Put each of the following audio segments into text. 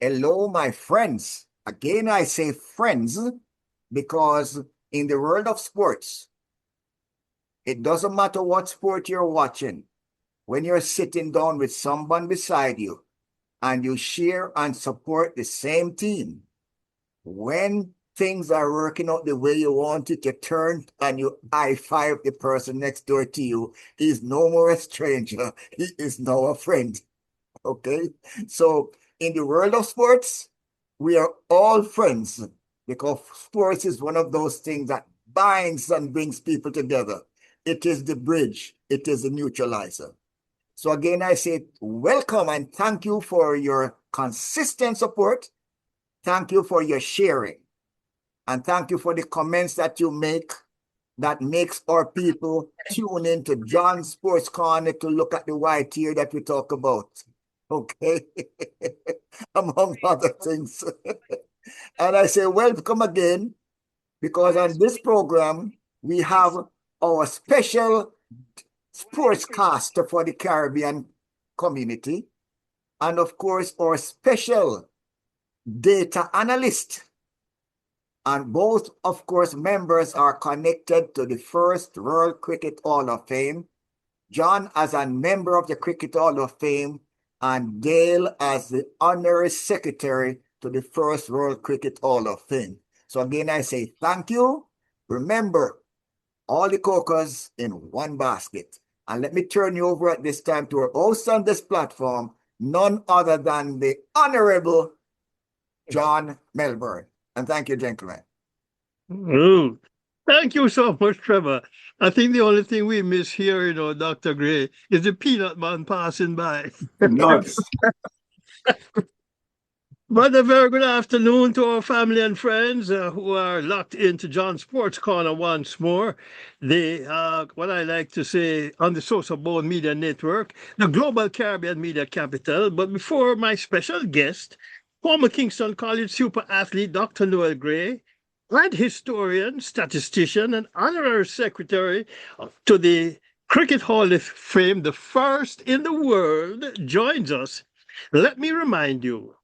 Hello, my friends. Again, I say friends because in the world of sports, it doesn't matter what sport you're watching. When you're sitting down with someone beside you and you share and support the same team, when things are working out the way you want it, you turn and you high five the person next door to you. He's no more a stranger. He is now a friend. Okay. So in the world of sports, we are all friends because sports is one of those things that binds and brings people together. It is the bridge, it is the neutralizer. So again, I say welcome and thank you for your consistent support. Thank you for your sharing. And thank you for the comments that you make that makes our people tune into John's Sports Corner to look at the white here that we talk about. Okay, among other things. And I say welcome again because on this program we have our special sportscaster for the Caribbean community, and of course our special data analyst. And both, of course, members are connected to the first World Cricket Hall of Fame. John as a member of the Cricket Hall of Fame and Dale as the honorary secretary to the first World Cricket Hall of Fame. So again, I say thank you. Remember, all the cokers in one basket. And let me turn you over at this time to our host on this platform, none other than the Honorable John Melbourne. And thank you, gentlemen. Oh, thank you so much, Trevor. I think the only thing we miss here, Dr. Gray, is the peanut man passing by. Nuts. But a very good afternoon to our family and friends who are locked into John Sports Corner once more. They, what I like to say, on the SosoBone Media Network, the global Caribbean media capital. But before my special guest, former Kingston College super athlete Dr. Noel Gray, and historian, statistician, and honorary secretary to the Cricket Hall of Fame, the first in the world, joins us. Let me remind you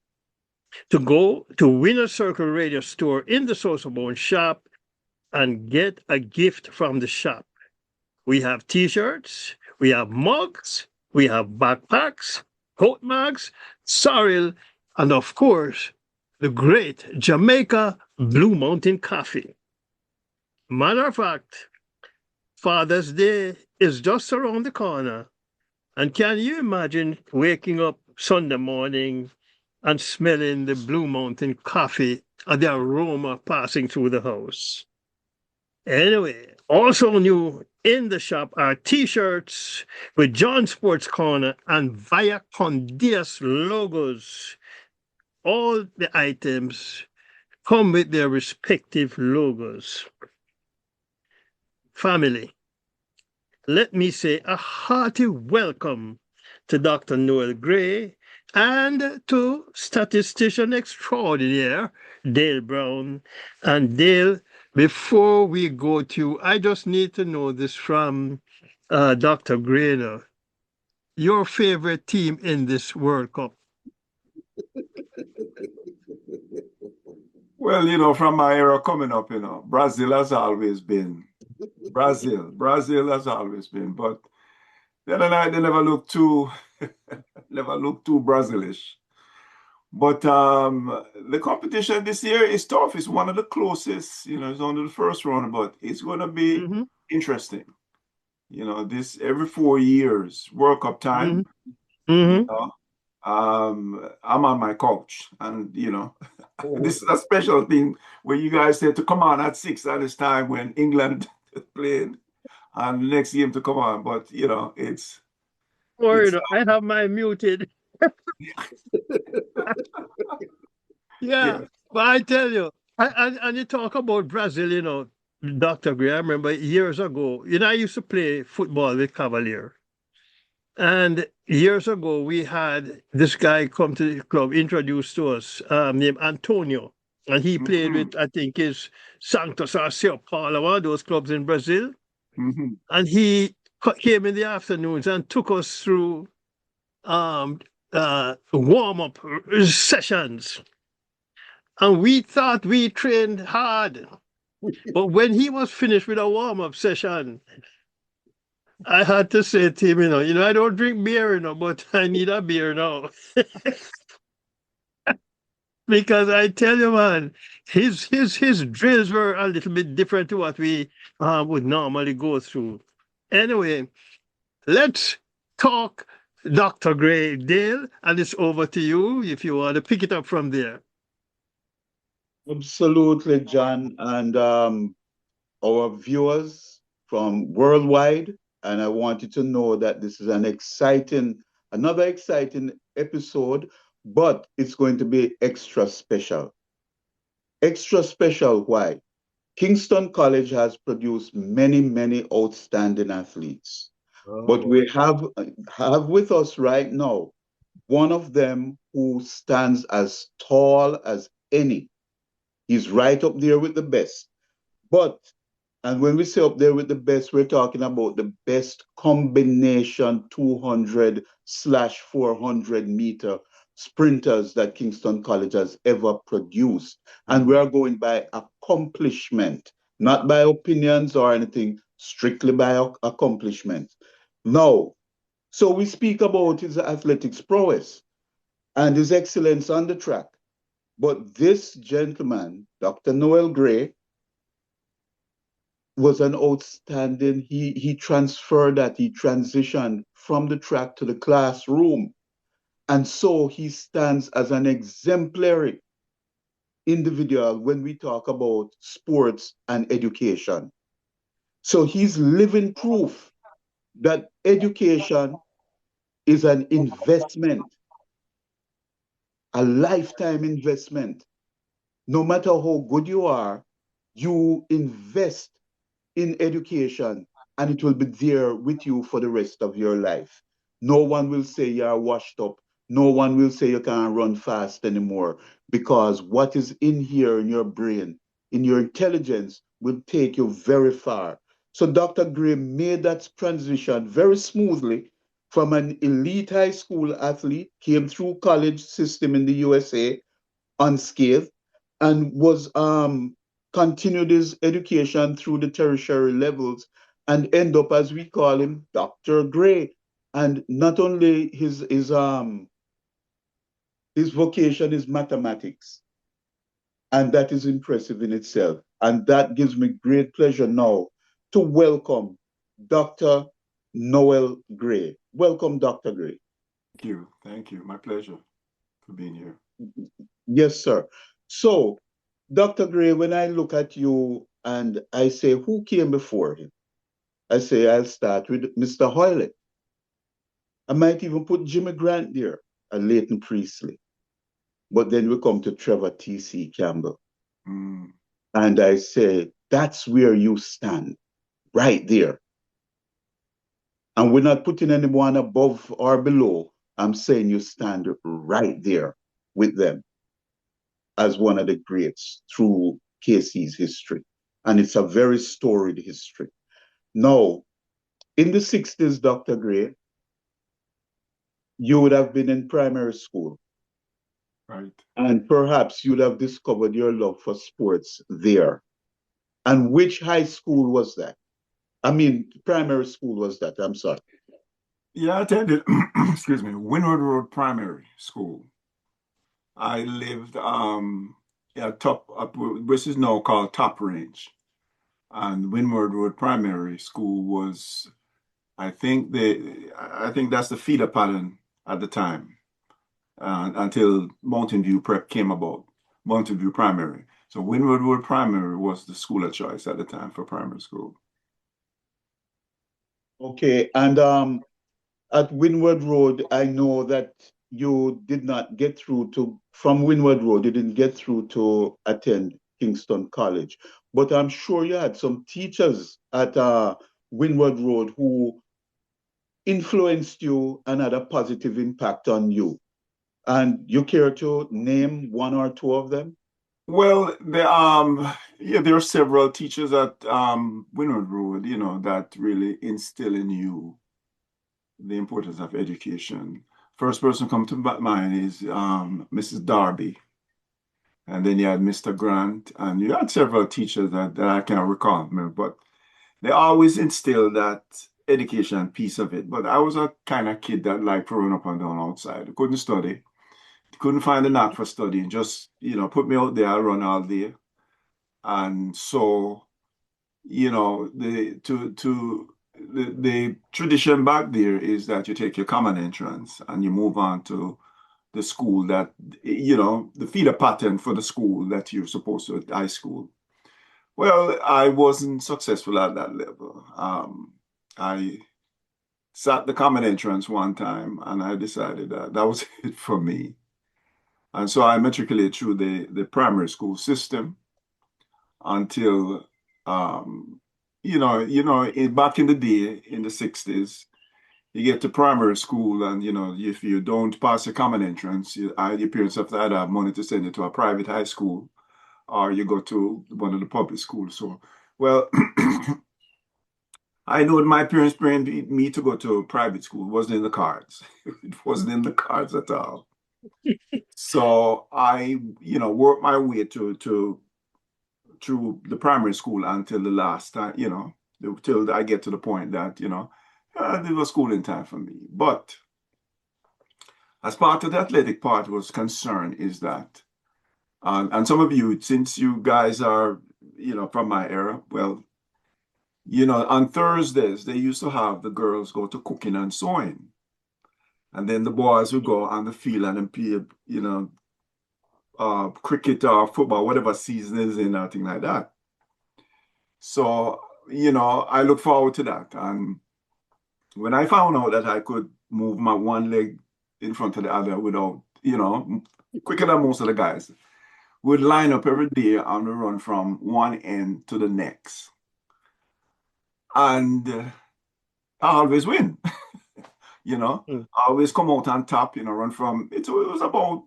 to go to Winner Circle Radio Store in the SosoBone shop and get a gift from the shop. We have t-shirts, we have mugs, we have backpacks, coat mags, sorrel, and of course, the great Jamaica Blue Mountain Coffee. Matter of fact, Father's Day is just around the corner. And can you imagine waking up Sunday morning and smelling the Blue Mountain coffee and the aroma passing through the house? Anyway, also new in the shop are t-shirts with John Sports Corner and Via Condias logos. All the items come with their respective logos. Family, let me say a hearty welcome to Dr. Noel Gray and to statistician extraordinaire Dale Brown. And Dale, before we go to, I just need to know this from Dr. Gray now. Your favorite team in this World Cup? Well, from my era coming up, Brazil has always been. Brazil has always been. But the other night, they never looked too, never looked too Brazilish. But the competition this year is tough. It's one of the closest, it's only the first round, but it's going to be interesting. This every 4 years, World Cup time, I'm on my couch, and this is a special thing where you guys said to come on at 6 at this time when England played, and the next game to come on. But it's. I have my muted. Yeah, but I tell you, and you talk about Brazil, Dr. Gray, I remember years ago, I used to play football with Cavalier. And years ago, we had this guy come to the club, introduced to us, named Antonio. And he played with, I think, his Santos or Sao Paulo, one of those clubs in Brazil. And he came in the afternoons and took us through warm-up sessions. And we thought we trained hard. But when he was finished with a warm-up session, I had to say to him, I don't drink beer, but I need a beer now. Because I tell you, man, his drills were a little bit different to what we would normally go through. Anyway, let's talk Dr. Gray. Dale, and it's over to you if you want to pick it up from there. Absolutely, John, and our viewers from worldwide. And I want you to know that this is another exciting episode, but it's going to be extra special. Extra special, why? Kingston College has produced many, many outstanding athletes. But we have with us right now one of them who stands as tall as any. He's right up there with the best. And when we say up there with the best, we're talking about the best combination 200/400 meter sprinters that Kingston College has ever produced. And we are going by accomplishment, not by opinions or anything, strictly by accomplishment. Now, so we speak about his athletics prowess and his excellence on the track. But this gentleman, Dr. Noel Gray, was an outstanding, he transitioned from the track to the classroom. And so he stands as an exemplary individual when we talk about sports and education. So he's living proof that education is an investment, a lifetime investment. No matter how good you are, you invest in education and it will be there with you for the rest of your life. No one will say you're washed up. No one will say you can't run fast anymore, because what is in here in your brain, in your intelligence, will take you very far. So Dr. Gray made that transition very smoothly from an elite high school athlete, came through college system in the USA unscathed, and was continued his education through the tertiary levels and end up, as we call him, Dr. Gray. And not only his vocation is mathematics, and that is impressive in itself. And that gives me great pleasure now to welcome Dr. Noel Gray. Welcome, Dr. Gray. Thank you. My pleasure for being here. Yes, sir. So, Dr. Gray, when I look at you and I say, who came before him? I say, I'll start with Mr. Hoylett. I might even put Jimmy Grant there and Leighton Priestley. But then we come to Trevor T.C. Campbell. And I say, that's where you stand, right there. And we're not putting anyone above or below. I'm saying you stand right there with them as one of the greats through KC's history. And it's a very storied history. Now, in the 60s, Dr. Gray, you would have been in primary school. Right. And perhaps you'd have discovered your love for sports there. And which high school was that? I mean, primary school was that? I'm sorry. Yeah, I attended, excuse me, Windward Road Primary School. I lived which is now called Top Range. And Windward Road Primary School was, I think that's the feeder pattern at the time, until Mountain View Prep came about, Mountain View Primary. So Windward Road Primary was the school of choice at the time for primary school. Okay, and at Windward Road, I know that you did not get through from Windward Road, you didn't get through to attend Kingston College. But I'm sure you had some teachers at Windward Road who influenced you and had a positive impact on you. And you care to name one or two of them? Well, there are several teachers at Windward Road, that really instill in you the importance of education. First person come to mind is Mrs. Darby. And then you had Mr. Grant, and you had several teachers that I can't recall, but they always instill that education piece of it. But I was a kind of kid that liked to run up and down outside. Couldn't study, couldn't find a knack for studying. Just, put me out there, I'll run all day. And so, the tradition back there is that you take your common entrance and you move on to the school that, the feeder pattern for the school that you're supposed to at high school. Well, I wasn't successful at that level. I sat the common entrance one time and I decided that was it for me. And so I matriculated through the primary school system until, back in the day, in the 60s, you get to primary school and, if you don't pass your common entrance, your parents have to either have money to send you to a private high school or you go to one of the public schools. So, well, I know my parents bring me to go to a private school. It wasn't in the cards. It wasn't in the cards at all. So I, worked my way through the primary school until the last time, till I get to the point that, there was schooling time for me. But as part of the athletic part was concerned is that, and some of you, since you guys are, from my era, well, on Thursdays, they used to have the girls go to cooking and sewing. And then the boys would go on the field and play, cricket or football, whatever season is in, or thing like that. So, I look forward to that. And when I found out that I could move my one leg in front of the other without, quicker than most of the guys, would line up every day on the run from one end to the next. And I always win, I always come out on top, run from, it was about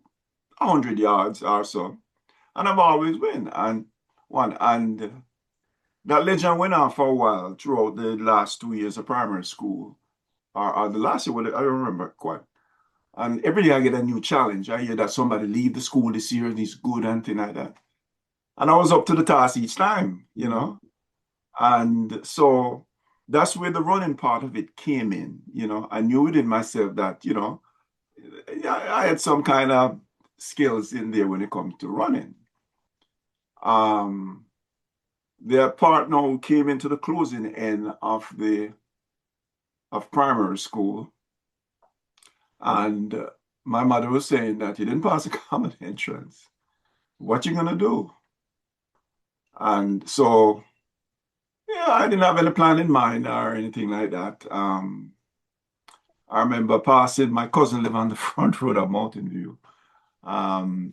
100 yards or so. And I've always win. And that legend went on for a while throughout the last 2 years of primary school. Or the last year, I don't remember quite. And every day I get a new challenge. I hear that somebody leave the school this year and he's good and things like that. And I was up to the task each time, And so that's where the running part of it came in. I knew within myself that, I had some kind of skills in there when it comes to running. The part now came into the closing end of primary school. And my mother was saying that you didn't pass a common entrance. What you gonna do? And so, I didn't have any plan in mind or anything like that. I remember passing, my cousin lived on the front road of Mountain View.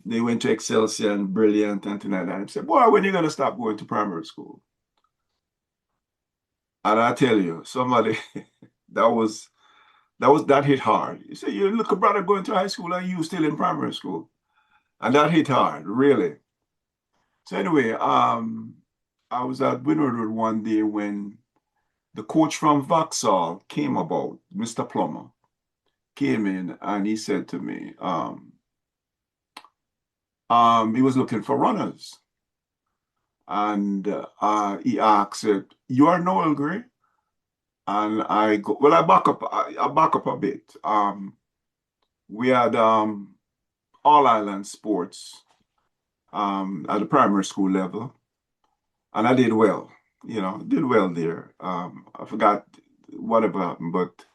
They went to Excelsior and Brilliant and things like that. I said, boy, when are you gonna stop going to primary school? And I tell you, somebody that hit hard. You say, you look a brother going to high school and you still in primary school. And that hit hard, really. So anyway, I was at Windward Road one day when the coach from Vauxhall came about, Mr. Plummer, came in and he said to me, he was looking for runners. And he asked, you are Noel Gray? And I go, well, I back up a bit. We had All Island sports at the primary school level. And I did well, did well there. I forgot whatever happened, but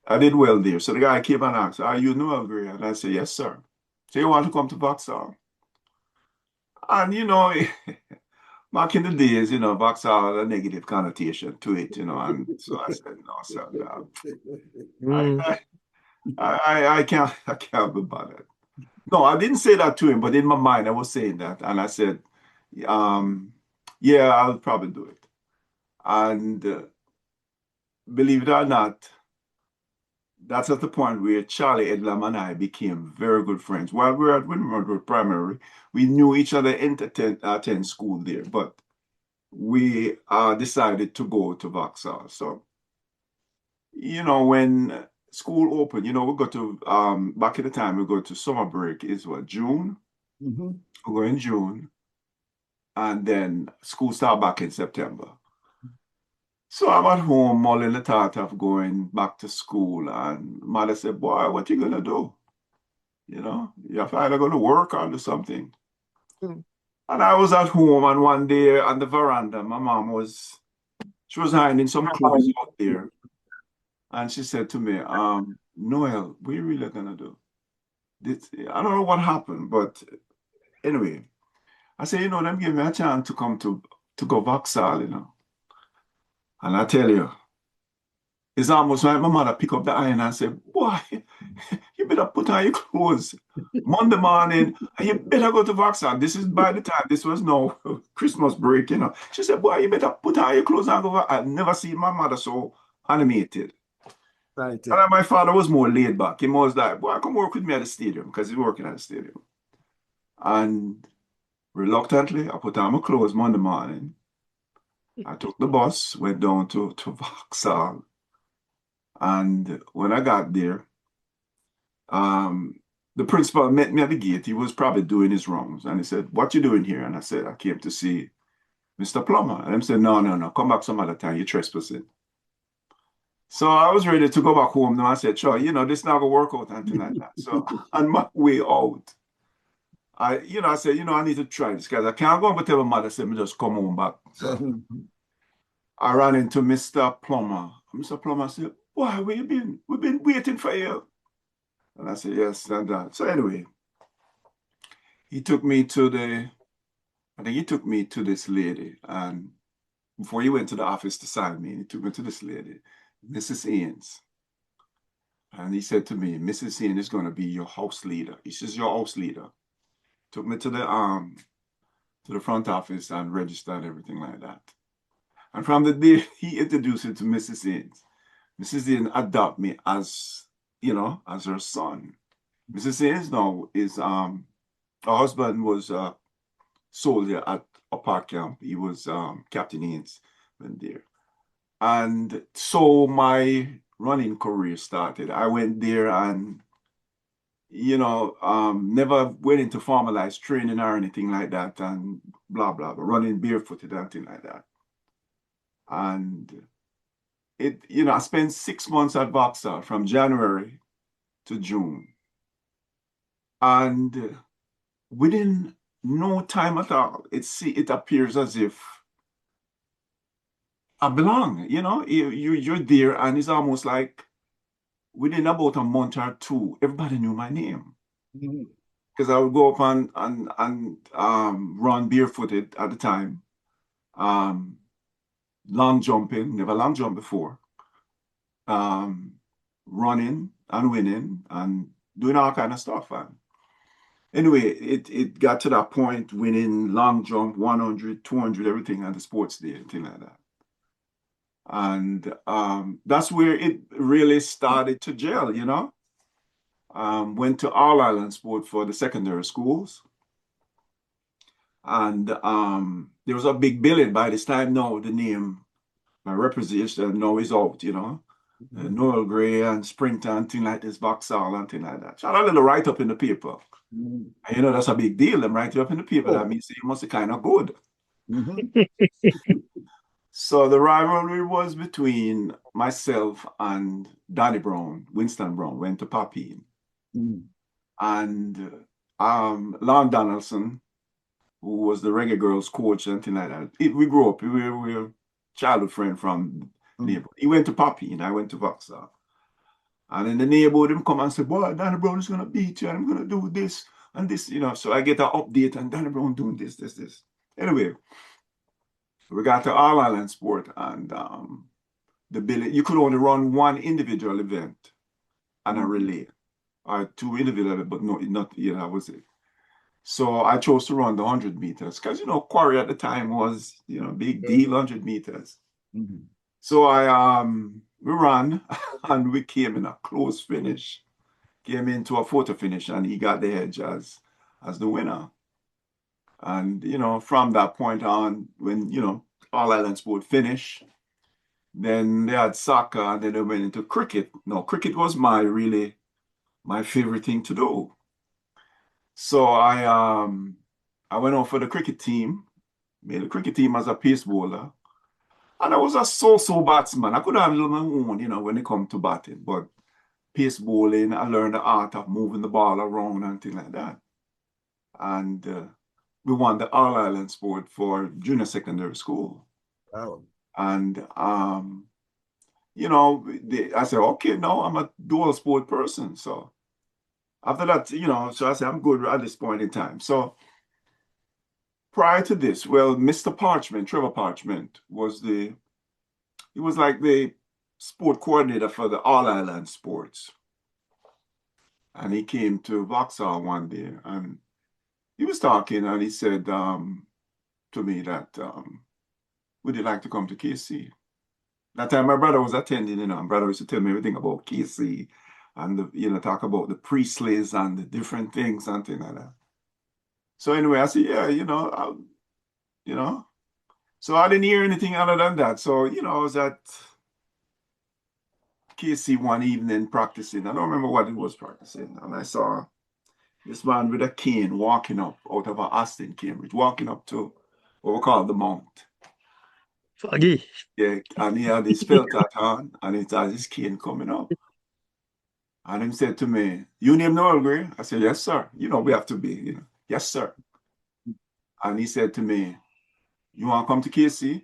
I did well there. So the guy came and asked, are you Noel Gray? And I said, yes, sir. So you want to come to Vauxhall? And, back in the days, Vauxhall had a negative connotation to it, and so I said, no, sir, I can't be bothered. No, I didn't say that to him, but in my mind, I was saying that. And I said, yeah, I'll probably do it. And believe it or not, that's at the point where Charlie Edlam and I became very good friends. While we were at Windward Road Primary, we knew each other in 10 school there, but we decided to go to Vauxhall. So, when school opened, we go to back in the time we go to summer break is what, June? Mm-hmm. We go in June, and then school start back in September. So I'm at home mulling the thought of going back to school, and mother said, "Boy, what you gonna do? You're either gonna work or do something." Mm. And I was at home, and one day on the veranda, my mom was hiding some clothes out there, and she said to me, "Noel, what are you really gonna do? I don't know what happened, but anyway." I said, them give me a chance to come to go Vauxhall. And I tell you, it's almost like my mother pick up the iron and say, "Boy, you better put on your clothes Monday morning, and you better go to Vauxhall." This is by the time this was no Christmas break. She said, "Boy, you better put on your clothes and go." I've never seen my mother so animated. Right. And my father was more laid back. He was like, "Boy, come work with me at the stadium," because he's working at the stadium. And reluctantly, I put on my clothes Monday morning. I took the bus, went down to Vauxhall. And when I got there, the principal met me at the gate. He was probably doing his rounds. And he said, "What you doing here?" And I said, "I came to see Mr. Plummer." And he said, "No, no, no, come back some other time. You're trespassing." So I was ready to go back home. Now I said, "Sure, this not gonna work out," and like that. So on my way out, I said, "I need to try this because I can't go and tell my mother, say, me just come home back." So I ran into Mr. Plummer. Mr. Plummer said, "Why, where you been? We've been waiting for you." And I said, "Yes, and that." So anyway, I think he took me to this lady. And before he went to the office to sign me, he took me to this lady, Mrs. Ains. And he said to me, "Mrs. Ains is going to be your house leader." He says, "Your house leader." Took me to the front office and registered everything like that. And from the day he introduced me to Mrs. Ains, Mrs. Ains adopted me as her son. Mrs. Ains now is her husband was a soldier at a park camp. He was Captain Ains when there. And so my running career started. I went there and never went into formalized training or anything like that, and blah blah, but running barefooted and things like that. And I spent 6 months at Vauxhall from January to June. And within no time at all, it appears as if I belong. You're there, and it's almost like within about a month or two, everybody knew my name. Because I would go up and run barefooted at the time. Long jumping, never long jumped before. Running and winning and doing all kind of stuff. And anyway, it got to that point, winning long jump, 100, 200, everything at the sports day, anything like that. And that's where it really started to gel. Went to All Island Sport for the secondary schools. And there was a big billing by this time. Now the name, my representation now is out, Noel Gray and Sprinter and things like this, Vauxhall and things like that. So I had a little write-up in the paper. And that's a big deal. Them write you up in the paper. That means you must be kind of good. So the rivalry was between myself and Danny Brown, Winston Brown, went to Papine. And Lon Donaldson, who was the Reggae Girls coach and things like that. We grew up. We were childhood friend from neighborhood. He went to Papine, I went to Vauxhall. And in the neighborhood, him come and say, "Boy, Danny Brown is going to beat you, and I'm going to do this and this." So I get an update, and Danny Brown doing this. Anyway, we got to All Island Sport, and the billing, you could only run one individual event and a relay, or two individual, but no, not, that was it. So I chose to run the 100 meters because, Quarry at the time was, big deal, 100 meters. So we ran and we came in a close finish, came into a photo finish, and he got the edge as the winner. And, from that point on, when, All Island Sport finished, Then they had soccer, and then they went into cricket. No, cricket was my favorite thing to do. So I went on for the cricket team, made the cricket team as a pace bowler. And I was a so-so batsman. I could handle my own, when it come to batting. But pace bowling, I learned the art of moving the ball around and things like that. And we won the All Island sport for junior secondary school. Oh. And I said, okay, no, I'm a dual sport person. So after that, so I said, I'm good at this point in time. So prior to this, well, Mr. Parchment, Trevor Parchment, he was like the sport coordinator for the All Island sports. And he came to Vauxhall one day and he was talking and he said to me that, would you like to come to KC? That time my brother was attending, my brother used to tell me everything about KC and, talk about the Priestleys and the different things and things like that. So anyway, I said, yeah, So I didn't hear anything other than that. So, I was at KC one evening practicing. I don't remember what it was practicing. And I saw this man with a cane walking up out of Austin, Cambridge, walking up to what we call the Mount. Foggy. Yeah, and he had his felt hat on and he had his cane coming up. And he said to me, you name Noel Gray? I said, yes, sir. We have to be, yes, sir. And he said to me, you want to come to KC?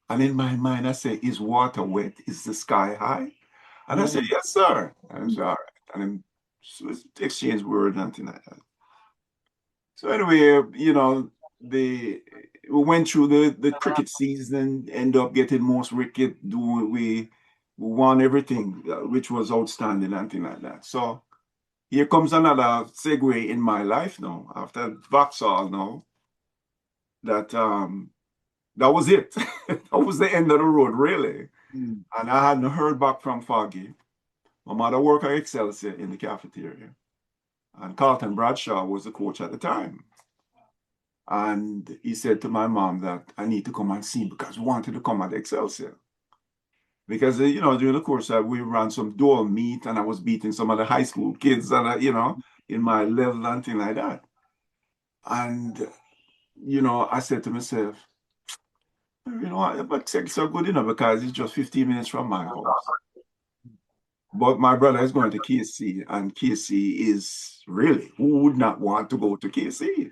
And in my mind, I said, is water wet? Is the sky high? And I said, yes, sir. And I said, all right. And then so exchange words and things like that. So anyway, we went through the cricket season, end up getting most wicket, we won everything, which was outstanding and things like that. So here comes another segue in my life now, after Vauxhall now, that was it. That was the end of the road, really. And I hadn't heard back from Foggy. My mother worked at Excelsior in the cafeteria. And Carlton Bradshaw was the coach at the time. And he said to my mom that I need to come and see him because we wanted to come at Excelsior. Because, during the course, we ran some dual meet and I was beating some of the high school kids and, in my level and things like that. And, I said to myself, but Excelsior good enough because it's just 15 minutes from my house. But my brother is going to KC, and KC is really, who would not want to go to KC?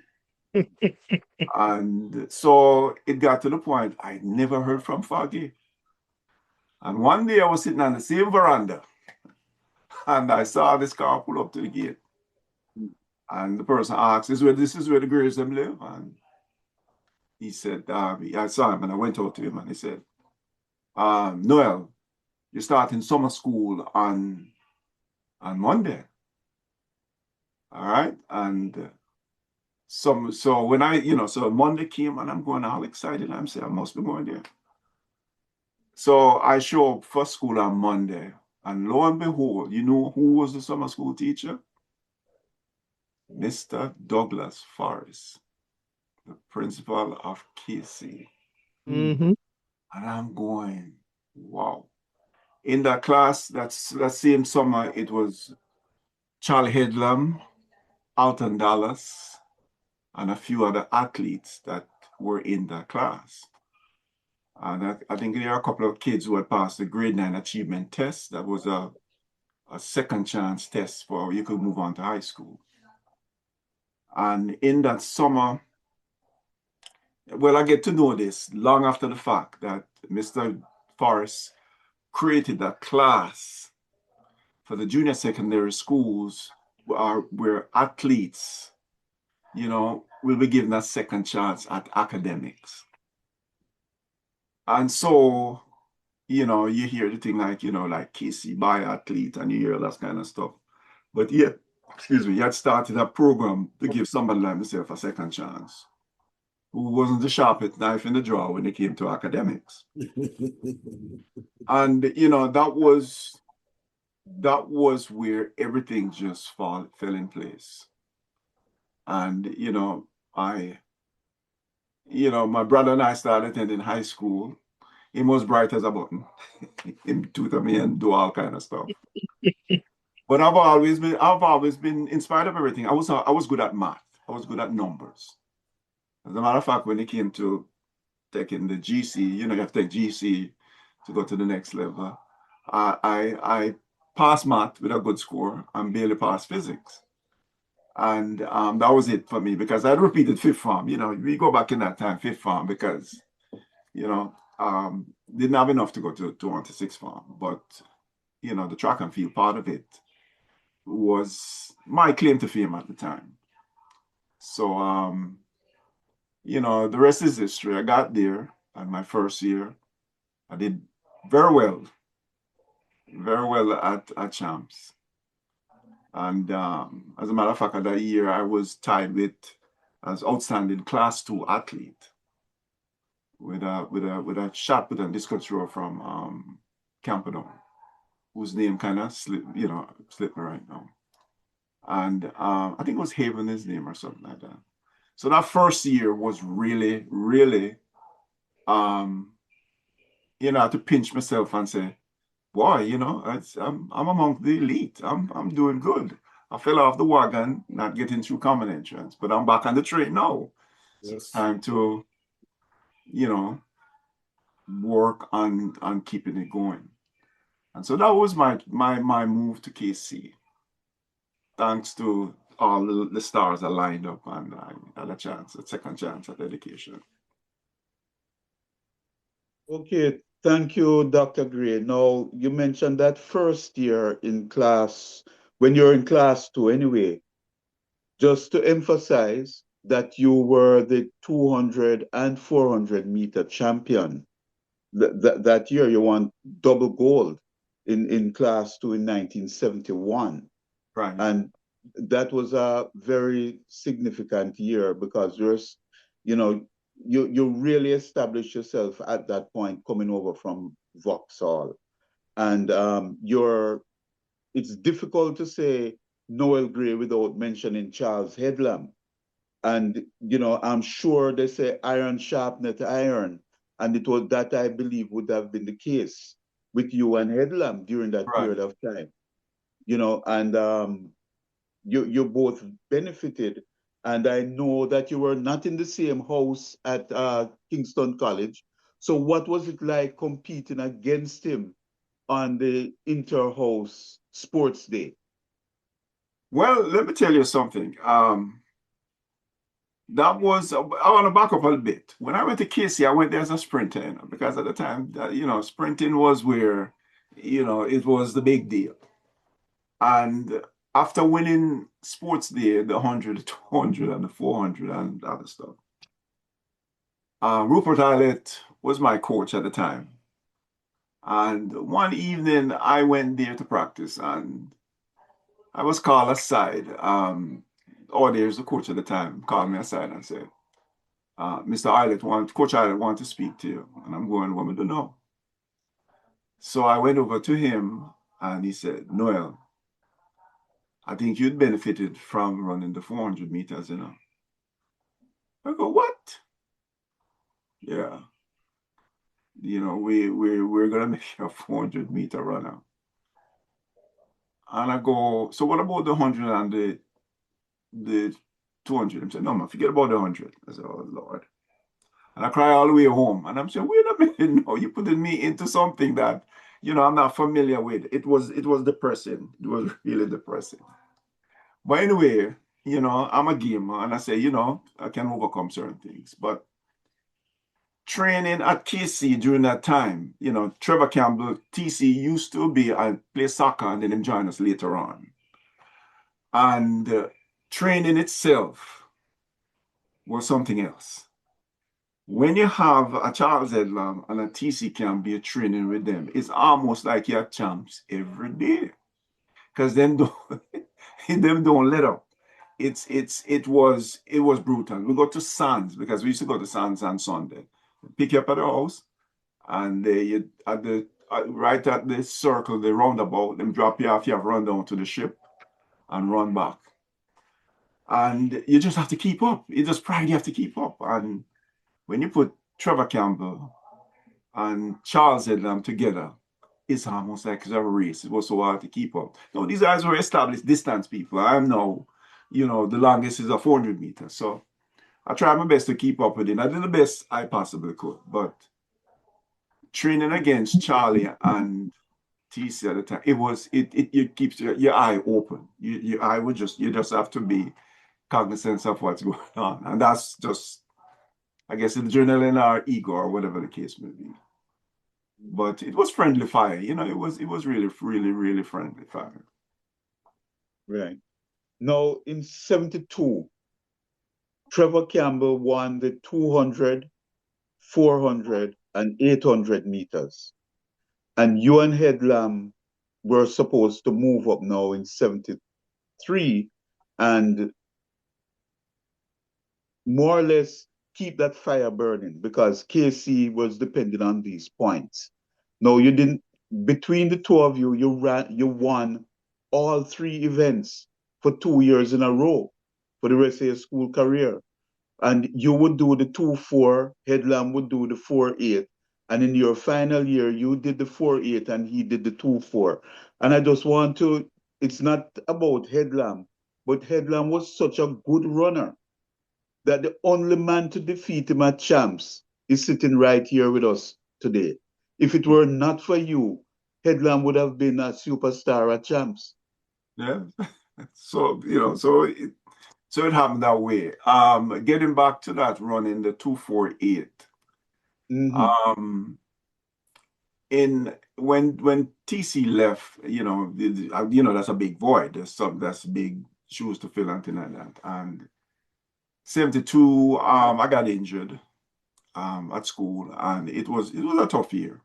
And so it got to the point I never heard from Foggy. And one day I was sitting on the same veranda and I saw this car pull up to the gate. And the person asked, this is where the Grays them live? And he said, I saw him and I went out to him and he said, Noel, you're starting summer school on Monday. All right. And so when so Monday came and I'm going all excited. I'm saying I must be going there. So I show up for school on Monday, and lo and behold, you know who was the summer school teacher? Mr. Douglas Forrest, the principal of KC. Mm-hmm. And I'm going, wow. In that class, that same summer, it was Charlie Headlam, Alton Dallas, and a few other athletes that were in that class. And I think there are a couple of kids who had passed the grade 9 achievement test. That was a second chance test for you could move on to high school. And in that summer, well, I get to know this long after the fact that Mr. Forrest created a class for the junior secondary schools where athletes, will be given a second chance at academics. And so, you hear the thing like, like KC biathlete and you hear that kind of stuff. But yet, he had started a program to give somebody like myself a second chance who wasn't the sharpest knife in the drawer when it came to academics. And, that was where everything just fell in place. And, my brother and I started attending high school. He was bright as a button. He tutor me and do all kind of stuff. But I've always been, in spite of everything, I was good at math. I was good at numbers. As a matter of fact, when it came to taking the GC, you have to take GC to go to the next level. I passed math with a good score and barely passed physics. And that was it for me because I'd repeated fifth form. We go back in that time, fifth form, because, didn't have enough to go to sixth form. But, the track and field part of it was my claim to fame at the time. So, the rest is history. I got there, and my first year, I did very well at champs. And as a matter of fact, that year I was tied with as outstanding class 2 athlete with a shot put and discus thrower from Camperdown, whose name kind of slipped me right now. And I think it was Haven, his name, or something like that. So that first year was really, really, I had to pinch myself and say, boy, I'm among the elite. I'm doing good. I fell off the wagon, not getting through common entrance, but I'm back on the train now. So it's time to, work on keeping it going. And so that was my move to KC. Thanks to all the stars that lined up, and I had a second chance at education. Okay, thank you, Dr. Gray. Now, you mentioned that first year in class, when you're in class 2 anyway, just to emphasize that you were the 200 and 400 meter champion. That year you won double gold in class 2 in 1971. Right. And that was a very significant year because you really established yourself at that point coming over from Vauxhall. And it's difficult to say Noel Gray without mentioning Charles Headlam. And, I'm sure they say iron sharpeneth iron. And it was that, I believe, would have been the case with you and Headlam during that period of time. And you both benefited. And I know that you were not in the same house at Kingston College. So what was it like competing against him on the inter-house sports day? Well, let me tell you something. That was, I want to back up a little bit. When I went to KC, I went there as a sprinter, because at the time, sprinting was where, it was the big deal. And after winning sports day, the 100, the 200, and the 400 and other stuff, Rupert Eilert was my coach at the time. And one evening, I went there to practice, and I was called aside. There's the coach at the time, called me aside and said, Mr. Eilert, Coach Eilert wants to speak to you. And I'm going, what do you know? So I went over to him, and he said, Noel, I think you'd benefited from running the 400 meters, I go, what? Yeah. We're going to make you a 400 meter runner. And I go, so what about the 100 and the 200? He said, no, man, forget about the 100. I said, oh, Lord. And I cry all the way home. And I'm saying, wait a minute, no, you're putting me into something that, I'm not familiar with. It was depressing. It was really depressing. But anyway, I'm a gamer, and I say, I can overcome certain things. But training at KC during that time, Trevor Campbell, TC used to be, I play soccer, and then him join us later on. And training itself was something else. When you have a Charles Headlam and a TC can be training with them, it's almost like you're champs every day. Because them don't let up. It was brutal. We go to Sands, because we used to go to Sands on Sunday. Pick you up at the house, and right at the circle, the roundabout, them drop you off. You have run down to the ship and run back. And you just have to keep up. It's just pride, you have to keep up. And when you put Trevor Campbell and Charles Headlam together, it's almost like it's a race. It was so hard to keep up. No, these guys were established distance people. I'm now, the longest is a 400 meters. So I tried my best to keep up with it. I did the best I possibly could, but training against Charlie and TC at the time, it keeps your eye open. Your eye would you just have to be cognizant of what's going on. And that's just, I guess, adrenaline or ego or whatever the case may be. But it was friendly fire. It was really, really, really friendly fire. Right. Now, in 72, Trevor Campbell won the 200, 400, and 800 meters. And you and Headlam were supposed to move up now in 73 and more or less keep that fire burning because KC was depending on these points. No, you didn't. Between the two of you, you won all three events for 2 years in a row for the rest of your school career. And you would do the 2-4, Headlam would do the 4-8. And in your final year, you did the 4-8 and he did the 2-4. And I just want to, it's not about Headlam, but Headlam was such a good runner that the only man to defeat him at champs is sitting right here with us today. If it were not for you, Headlam would have been a superstar at champs. Yeah. So, so it happened that way. Getting back to that run in the 248. Mm-hmm. When TC left, that's a big void. That's big shoes to fill and things like that. And 72, I got injured at school, and it was a tough year.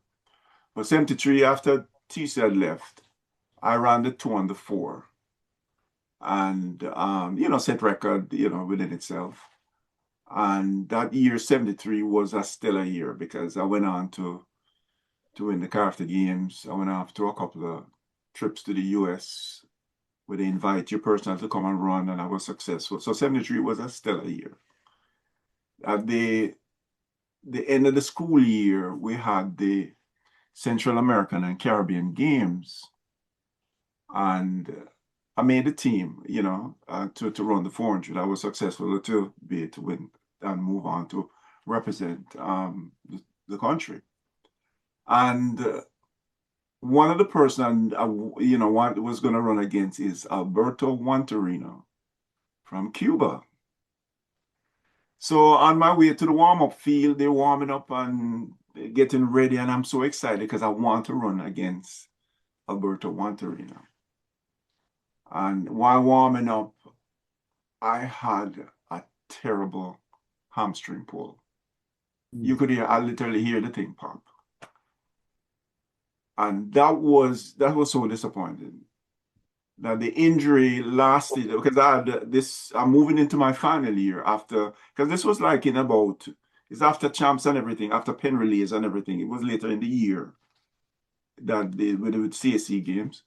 But 73, after TC had left, I ran the 2 and the 4, and set record, within itself. And that year, 73, was a stellar year because I went on to win the Character Games. I went off to a couple of trips to the US where they invite your personnel to come and run, and I was successful. So 73 was a stellar year. At the end of the school year, we had the Central American and Caribbean Games, and I made the team, to run the 400. I was successful to win and move on to represent the country. And one of the person was going to run against is Alberto Guantarino from Cuba. So on my way to the warm-up field, they're warming up and getting ready, and I'm so excited because I want to run against Alberto Guantarino. And while warming up, I had a terrible hamstring pull. I literally hear the thing pop. And that was so disappointing. That the injury lasted because I'm moving into my final year because this was like it's after champs and everything, after pen relays and everything. It was later in the year that with CSC games.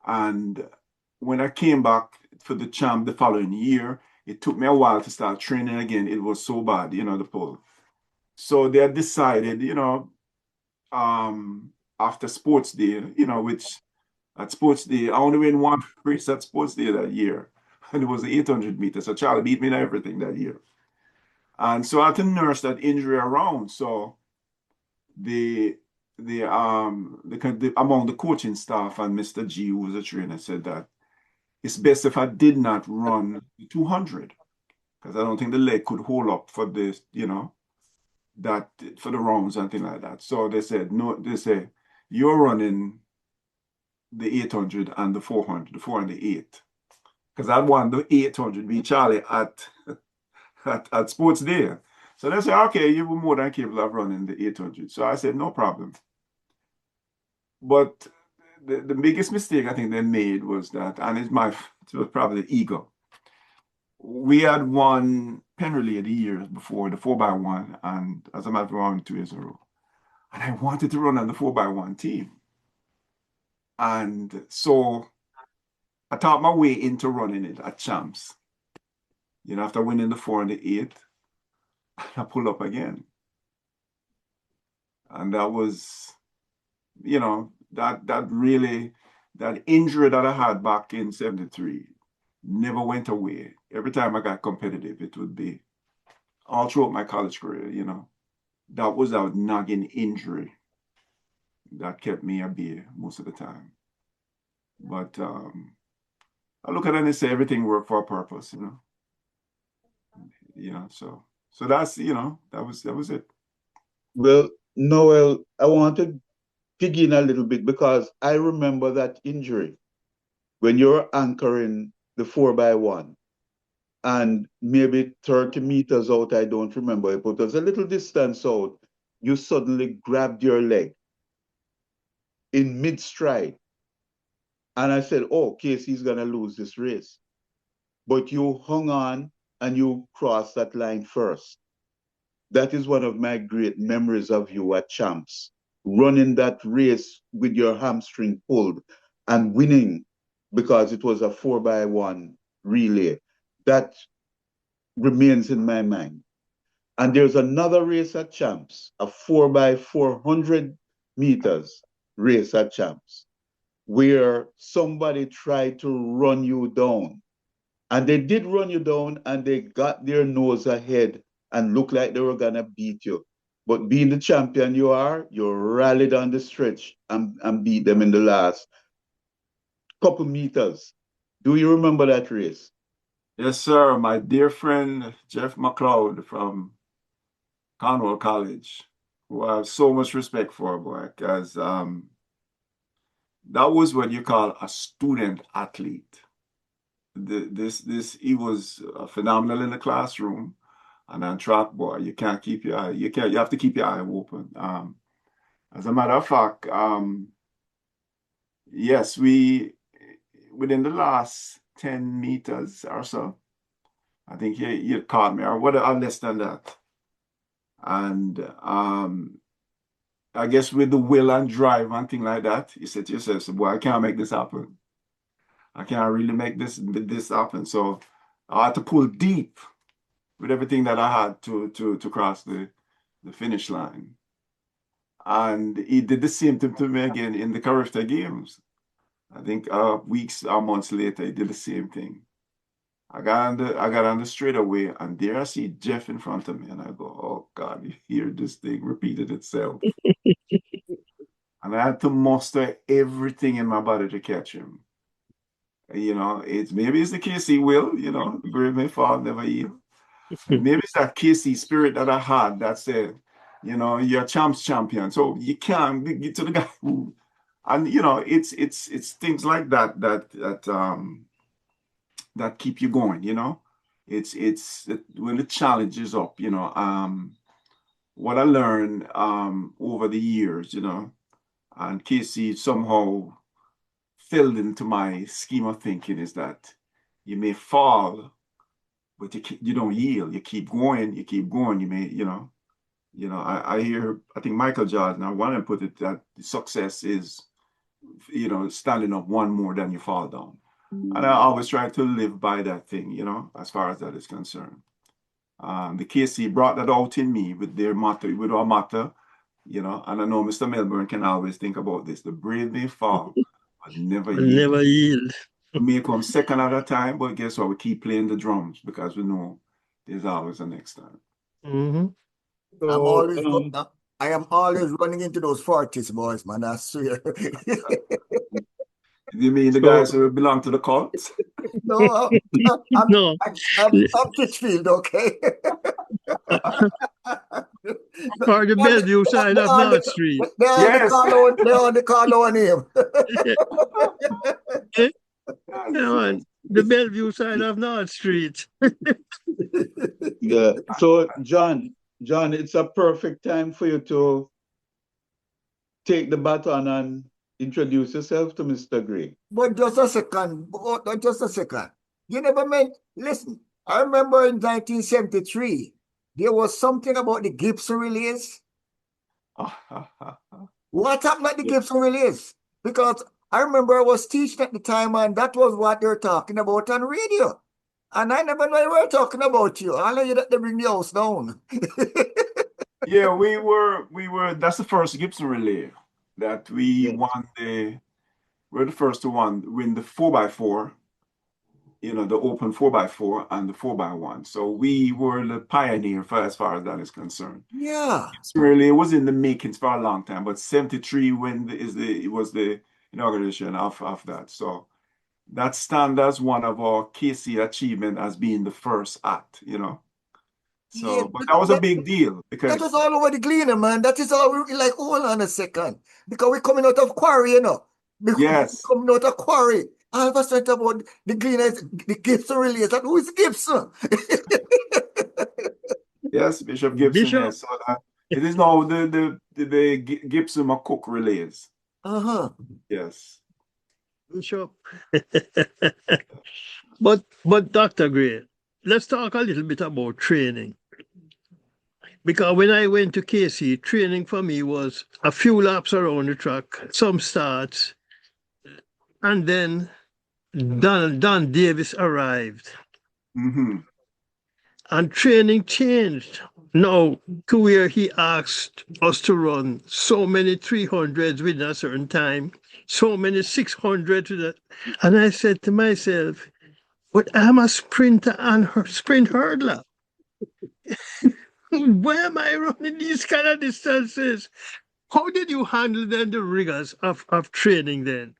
And when I came back for the champ the following year, it took me a while to start training again. It was so bad, the pull. So they had decided, after sports day, which at sports day, I only won one race at sports day that year. And it was the 800 meters. So Charlie beat me in everything that year. And so I had to nurse that injury around. So the among the coaching staff and Mr. G, who was a trainer, said that it's best if I did not run the 200 because I don't think the leg could hold up for this, that for the rounds and things like that. So they said, no, they say, you're running the 800 and the 400, the 4 and the 8. Because I won the 800 beat Charlie at sports day. So they said, okay, you were more than capable of running the 800. So I said, no problem. But the biggest mistake I think they made was that, and it was probably ego. We had won pen relay the years before, the 4x1, and as a matter of fact, won 2 years in a row. And I wanted to run on the 4x1 team. And so I taught my way into running it at champs. After winning the 4 and the 8, I pulled up again. And that was, that injury that I had back in 73 never went away. Every time I got competitive, it would be all throughout my college career, that was a nagging injury that kept me at bay most of the time. But I look at it and say everything worked for a purpose, so that's, that was it. Well, Noel, I want to dig in a little bit because I remember that injury when you're anchoring the 4x1 and maybe 30 meters out, I don't remember, but it was a little distance out, you suddenly grabbed your leg in mid-stride. And I said, oh, Casey's going to lose this race. But you hung on and you crossed that line first. That is one of my great memories of you at Champs, running that race with your hamstring pulled and winning because it was a 4x1 relay. That remains in my mind. And there's another race at Champs, a 4x400 meters race at Champs, where somebody tried to run you down. And they did run you down and they got their nose ahead and looked like they were going to beat you. But being the champion you are, you rallied on the stretch and beat them in the last couple meters. Do you remember that race? Yes, sir. My dear friend, Jeff McLeod from Cornwall College, who I have so much respect for, boy, because that was what you call a student athlete. He was phenomenal in the classroom, and on track, boy, you have to keep your eye open. As a matter of fact, yes, within the last 10 meters or so, I think you caught me, or less than that. And I guess with the will and drive and thing like that, you said to yourself, so, boy, I can't make this happen. I can't really make this happen. So I had to pull deep with everything that I had to cross the finish line. And he did the same thing to me again in the Carifta Games. I think weeks or months later, he did the same thing. I got on the straightaway, and there I see Jeff in front of me, and I go, "Oh God, you hear this thing repeated itself." And I had to muster everything in my body to catch him. Maybe it's the KC will, the brave may fall, never yield. Maybe it's that KC spirit that I had that said, you're a champion, so you can't get to the guy who, and it's things like that that keep you going. It's when the challenge is up. What I learned over the years, and KC somehow filled into my scheme of thinking is that you may fall, but you don't yield. You keep going. You may, I think Michael Jordan, I want to put it that success is, standing up one more than you fall down. And I always try to live by that thing, as far as that is concerned. The KC brought that out in me with their motto, with our motto, and I know Mr. Melbourne can always think about this. The brave may fall, but never yield. Never yield. We may come second at a time, but guess what? We keep playing the drums because we know there's always a next time. Mm-hmm. So, I am always running into those 40s, boys, man. I swear. You mean the guys who belong to the cult? No, No. I'm Titchfield, okay? Or the Bellevue side of North Street. They're on the Carlo name. The Bellevue side of North Street. yeah. So, John, it's a perfect time for you to take the baton and introduce yourself to Mr. Gray. But just a second. You never meant, listen, I remember in 1973, there was something about the Gibson relays. What happened at the Gibson relays? Because I remember I was teaching at the time, and that was what they were talking about on radio. And I never knew they were talking about you. I know you that they bring the house down. Yeah, that's the first Gibson relay that we Yes. won we're the first to win the 4x4, the open 4x4 and the 4x1. So we were the pioneer as far as that is concerned. Yeah. Gibson relay was in the makings for a long time, but 73 it was the inauguration of that. So that stands as one of our KC achievement as being the first act. Yeah, So, but but that was a big deal that was because all over the Gleaner, man. That is all we like. Hold on a second. Because we're coming out of quarry, you know. Because we're yes, coming out of quarry. All of us talking about the Gleaners, the Gibson relays. And who is Gibson? yes, Bishop Gibson, Bishop, yes. So it is now the Gibson McCook relays. Uh-huh. Yes. Bishop. But Dr. Gray, let's talk a little bit about training. Because when I went to KC, training for me was a few laps around the track, some starts, and then Don Davis arrived. Mm-hmm. And training changed. Now, to where he asked us to run so many 300s within a certain time, so many 600s. And I said to myself, but I'm a sprinter and sprint hurdler. Why am I running these kind of distances? How did you handle then the rigors of training then?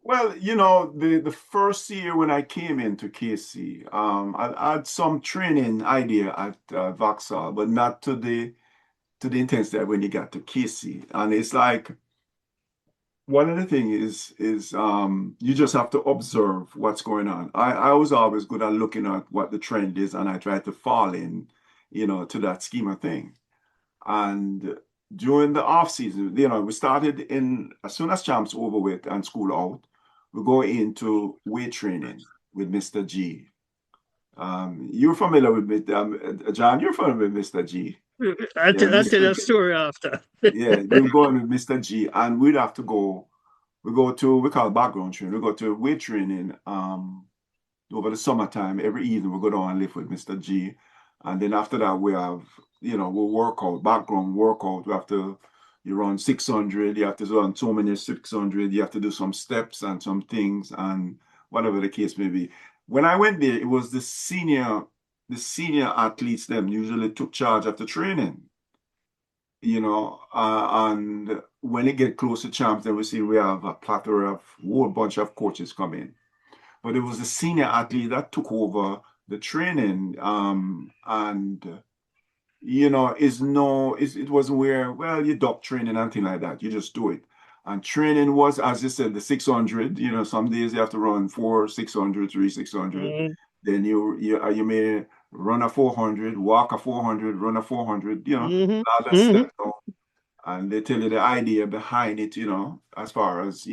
Well, the first year when I came into KC, I had some training idea at Vauxhall, but not to the intensity when you got to KC. And it's like one of the things is you just have to observe what's going on. I was always good at looking at what the trend is, and I try to fall in, to that scheme of thing. And during the off season, we started in as soon as champs over with and school out, we go into weight training with Mr. G. You're familiar with John, you're familiar with Mr. G. Yeah, I'll tell you Mr. a story after. Yeah, we were going with Mr. G, and we'd have to go. We call it background training. We go to weight training over the summertime. Every evening we go down and live with Mr. G. And then after that we have, we'll work out, background workout. You run 600, you have to run so many 600, you have to do some steps and some things and whatever the case may be. When I went there, it was the senior athletes them usually took charge of the training, and when it get close to champs, then we see we have a plethora of whole bunch of coaches come in. But it was the senior athlete that took over the training, and it wasn't where, well, you duck training and thing like that. You just do it. And training was, as you said, the 600. Some days you have to run 600, 600. Mm-hmm. Then you may run a 400, walk a 400, run a 400. All that Mm-hmm. stuff. And they tell you the idea behind it, as far as,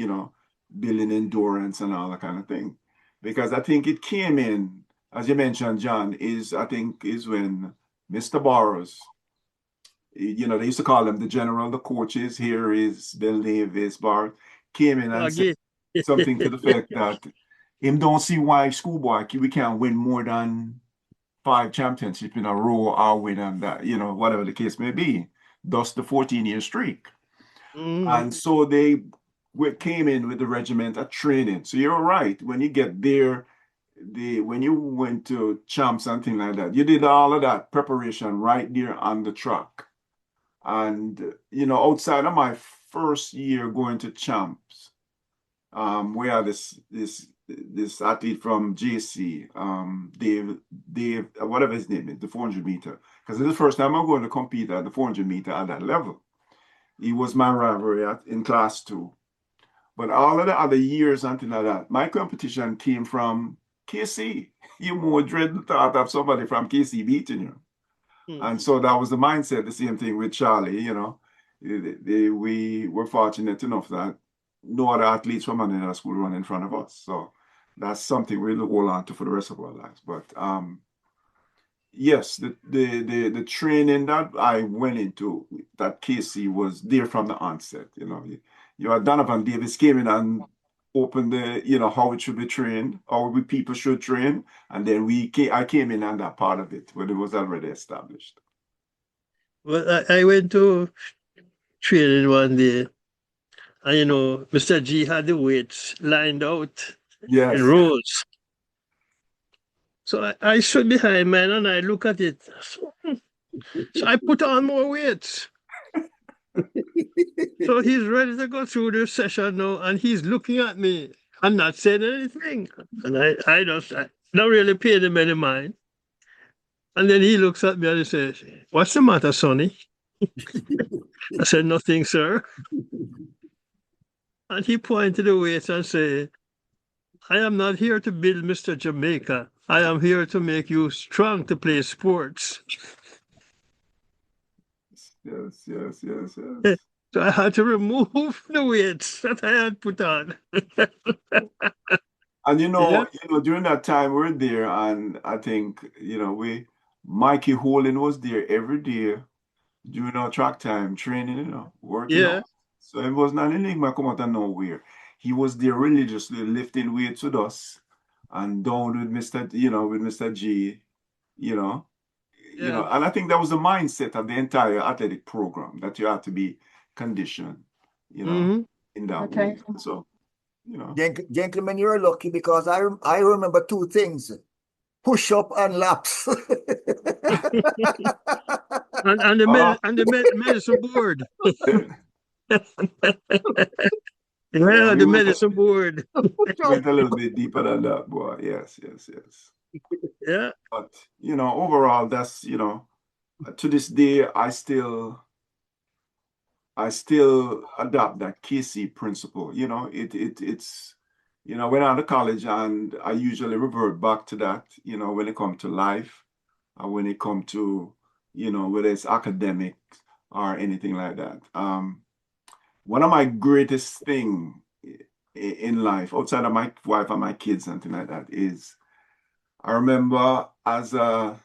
building endurance and all that kind of thing. Because I think it came in, as you mentioned, John, is when Mr. Burrows, they used to call him the general, the coaches. Here is Bill Davis, Bar, came in and said Again. something to the fact that him don't see why schoolboy we can't win more than 5 championships in a row or win and that, whatever the case may be. Thus the 14-year streak. Mm-hmm. And so they came in with the regiment of training. So you're right. When you get there, when you went to champs and things like that, you did all of that preparation right there on the track. And outside of my first year going to champs, we had this athlete from JC, Dave, whatever his name is, the 400 meter. Because it's the first time I'm going to compete at the 400 meter at that level. He was my rivalry in class 2. But all of the other years and things like that, my competition came from KC. You more dread the thought of somebody from KC beating you. And so that was the mindset, the same thing with Charlie. We were fortunate enough that no other athletes from another school run in front of us. So that's something we'll hold on to for the rest of our lives. But yes, the training that I went into that KC was there from the onset. Donovan Davis came in and opened how it should be trained, how people should train, and then I came in on that part of it when it was already established. Well, I went to training one day, and Mr. G had the weights lined out in Yes. rows. So I stood behind man and I look at it. So I put on more weights. So he's ready to go through the session now, and he's looking at me. I'm not saying anything. And I don't really pay him any mind. And then he looks at me and he says, "What's the matter, Sonny?" I said, "Nothing, sir." And he pointed the weights and said, "I am not here to build Mr. Jamaica. I am here to make you strong to play sports." Yes, yes, yes, So yes. I had to remove the weights that I had put on. And Yeah, during that time we were there, and I think, Mikey Holden was there every day during our track time training, working yeah, out. So it was not anything that come out of nowhere. He was there religiously lifting weights with us and down with Mr. G, you know, yeah. and I think that was the mindset of the entire athletic program, that you had to be conditioned, you know, Hmm. in that way. So, you know, Gentlemen, you're lucky because I remember two things: push up and laps. And the ah, medicine board. yeah, Yeah, we the went, medicine board. Push we went up. a little bit deeper than that, boy. Yes, yes, yes. Yeah. But, overall, that's, to this day, I still adopt that KC principle. It's when I'm to college, and I usually revert back to that, when it comes to life, or when it comes to, whether it's academic or anything like that. One of my greatest thing in life, outside of my wife and my kids and things like that, is I remember as a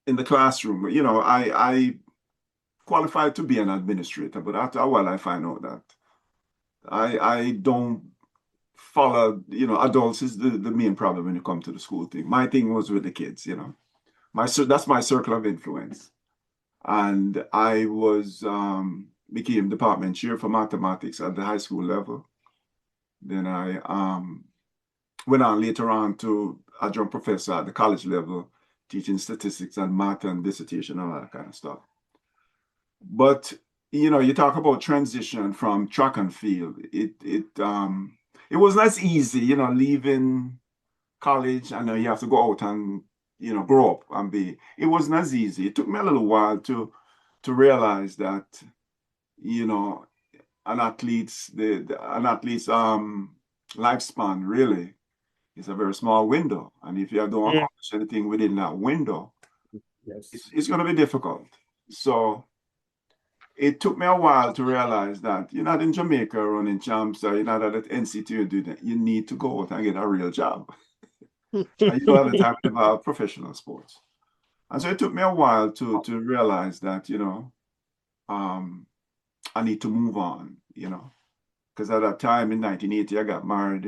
in the classroom, I qualified to be an administrator, but after a while I find out that I don't follow, adults is the main problem when it comes to the school thing. My thing was with the kids, that's my circle of influence. And I became department chair for mathematics at the high school level. Then I went on later on to adjunct professor at the college level, teaching statistics and math and dissertation and all that kind of stuff. But you talk about transition from track and field. It wasn't as easy, leaving college and then you have to go out and grow up and be. It wasn't as easy. It took me a little while to realize that you know an athlete's lifespan really is a very small window, and if you don't Mm. accomplish anything within that window, Yes. it's going to be difficult. So it took me a while to realize that you're not in Jamaica running champs, or you're not at NCT doing that. You need to go out and get a real job. And you don't have the time to develop professional sports. And so it took me a while to realize that, um, I need to move on, because at that time in 1980, I got married,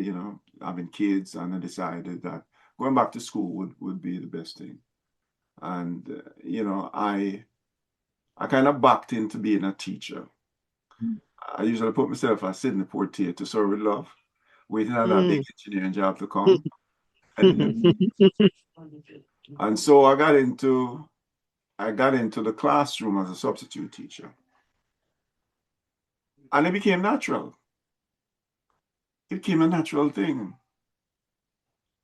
having kids, and I decided that going back to school would be the best thing. And, I kind of backed into being a teacher. I usually put myself as Sidney Portier to serve with love, waiting on that big Mm. engineering job to come. And so I got into the classroom as a substitute teacher. And it became natural. It became a natural thing.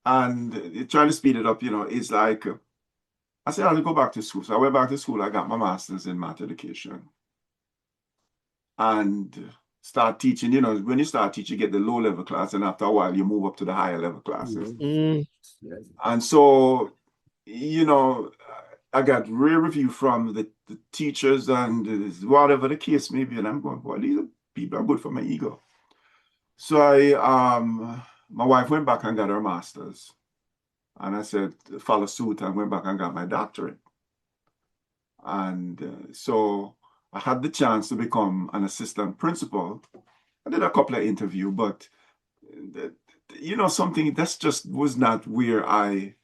And trying to speed it up, it's like I said, I'll go back to school. So I went back to school. I got my master's in math education and start teaching. When you start teaching, you get the low level class, and after a while, you move up to the higher level classes. Mm. Yes. And so, I got rave review from the teachers and whatever the case may be. And I'm going, boy, these people are good for my ego. So my wife went back and got her master's. And I said, follow suit, and went back and got my doctorate. And so I had the chance to become an assistant principal. I did a couple of interviews, but something that's just was not where I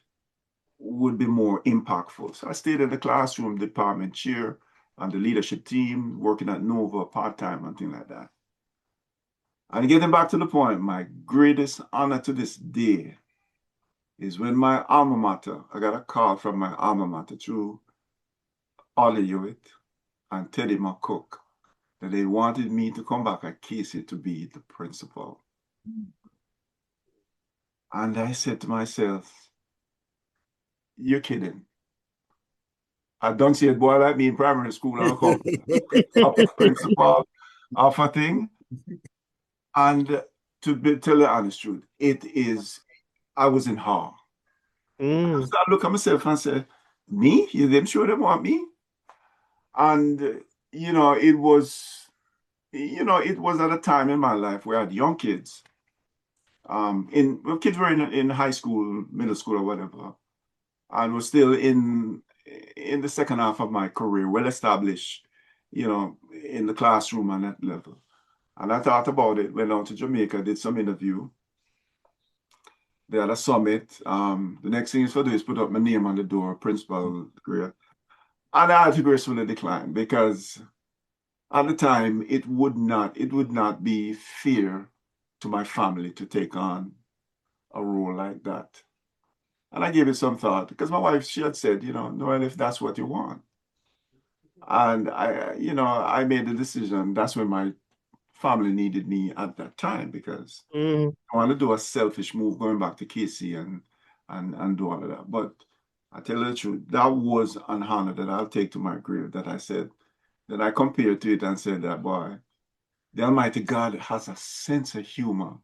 would be more impactful. So I stayed in the classroom, department chair, and the leadership team, working at Nova part-time and things like that. And getting back to the point, my greatest honor to this day is when my alma mater, I got a call from my alma mater through Ollie Hewitt and Teddy McCook, that they wanted me to come back at Casey to be the principal. And I said to myself, you're kidding. I don't see a boy like me in primary school and come up principal of a thing. And to tell the honest truth, I was in awe. Mm. So I look at myself and say, me? You them sure they want me? And it was at a time in my life where I had young kids. Kids were in high school, middle school, or whatever, and was still in the second half of my career, well established, in the classroom and that level. And I thought about it, went out to Jamaica, did some interview. They had a summit. The next thing is to do is put up my name on the door, principal career. And I had to gracefully decline because at the time it would not be fair to my family to take on a role like that. And I gave it some thought because my wife, she had said, Noel, if that's what you want. And I made the decision. That's when my family needed me at that time because I want to do a selfish move going back to KC and do all of that. But I tell you the truth, that was an honor that I'll take to my grave that I said, that I compared to it and said that, boy, the Almighty God has a sense of humor.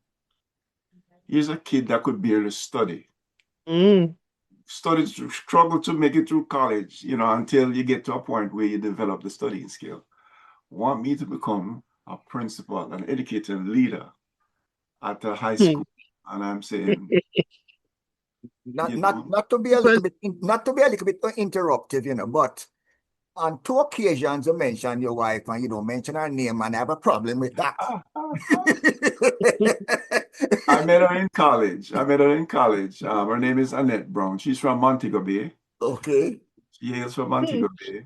Here's a kid that could barely study. Studied, struggle to make it through college, until you get to a point where you develop the studying skill. Want me to become a principal, an educator, and leader at a high school, and I'm saying, not to be a little bit interruptive, but on two occasions you mention your wife and you don't mention her name, and I have a problem with that. I met her in college. Her name is Annette Brown. She's from Montego Bay. Okay. She hails from Montego Bay.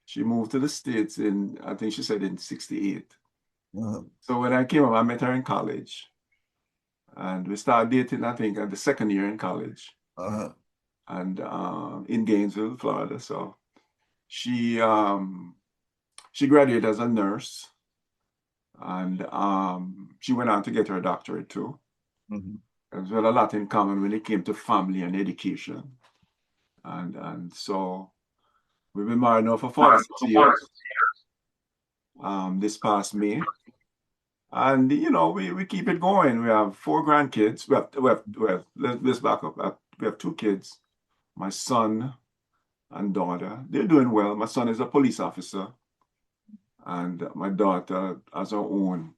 She moved to the States I think she said in 68. So when I came up, I met her in college. And we started dating, I think, at the second year in college. And in Gainesville, Florida. So she graduated as a nurse. And she went on to get her doctorate too. As well, a lot in common when it came to family and education. And so we've been married now for 46 years. This past May. And we keep it going. We have 4 grandkids. Let's back up. We have 2 kids, my son and daughter. They're doing well. My son is a police officer, and my daughter has her own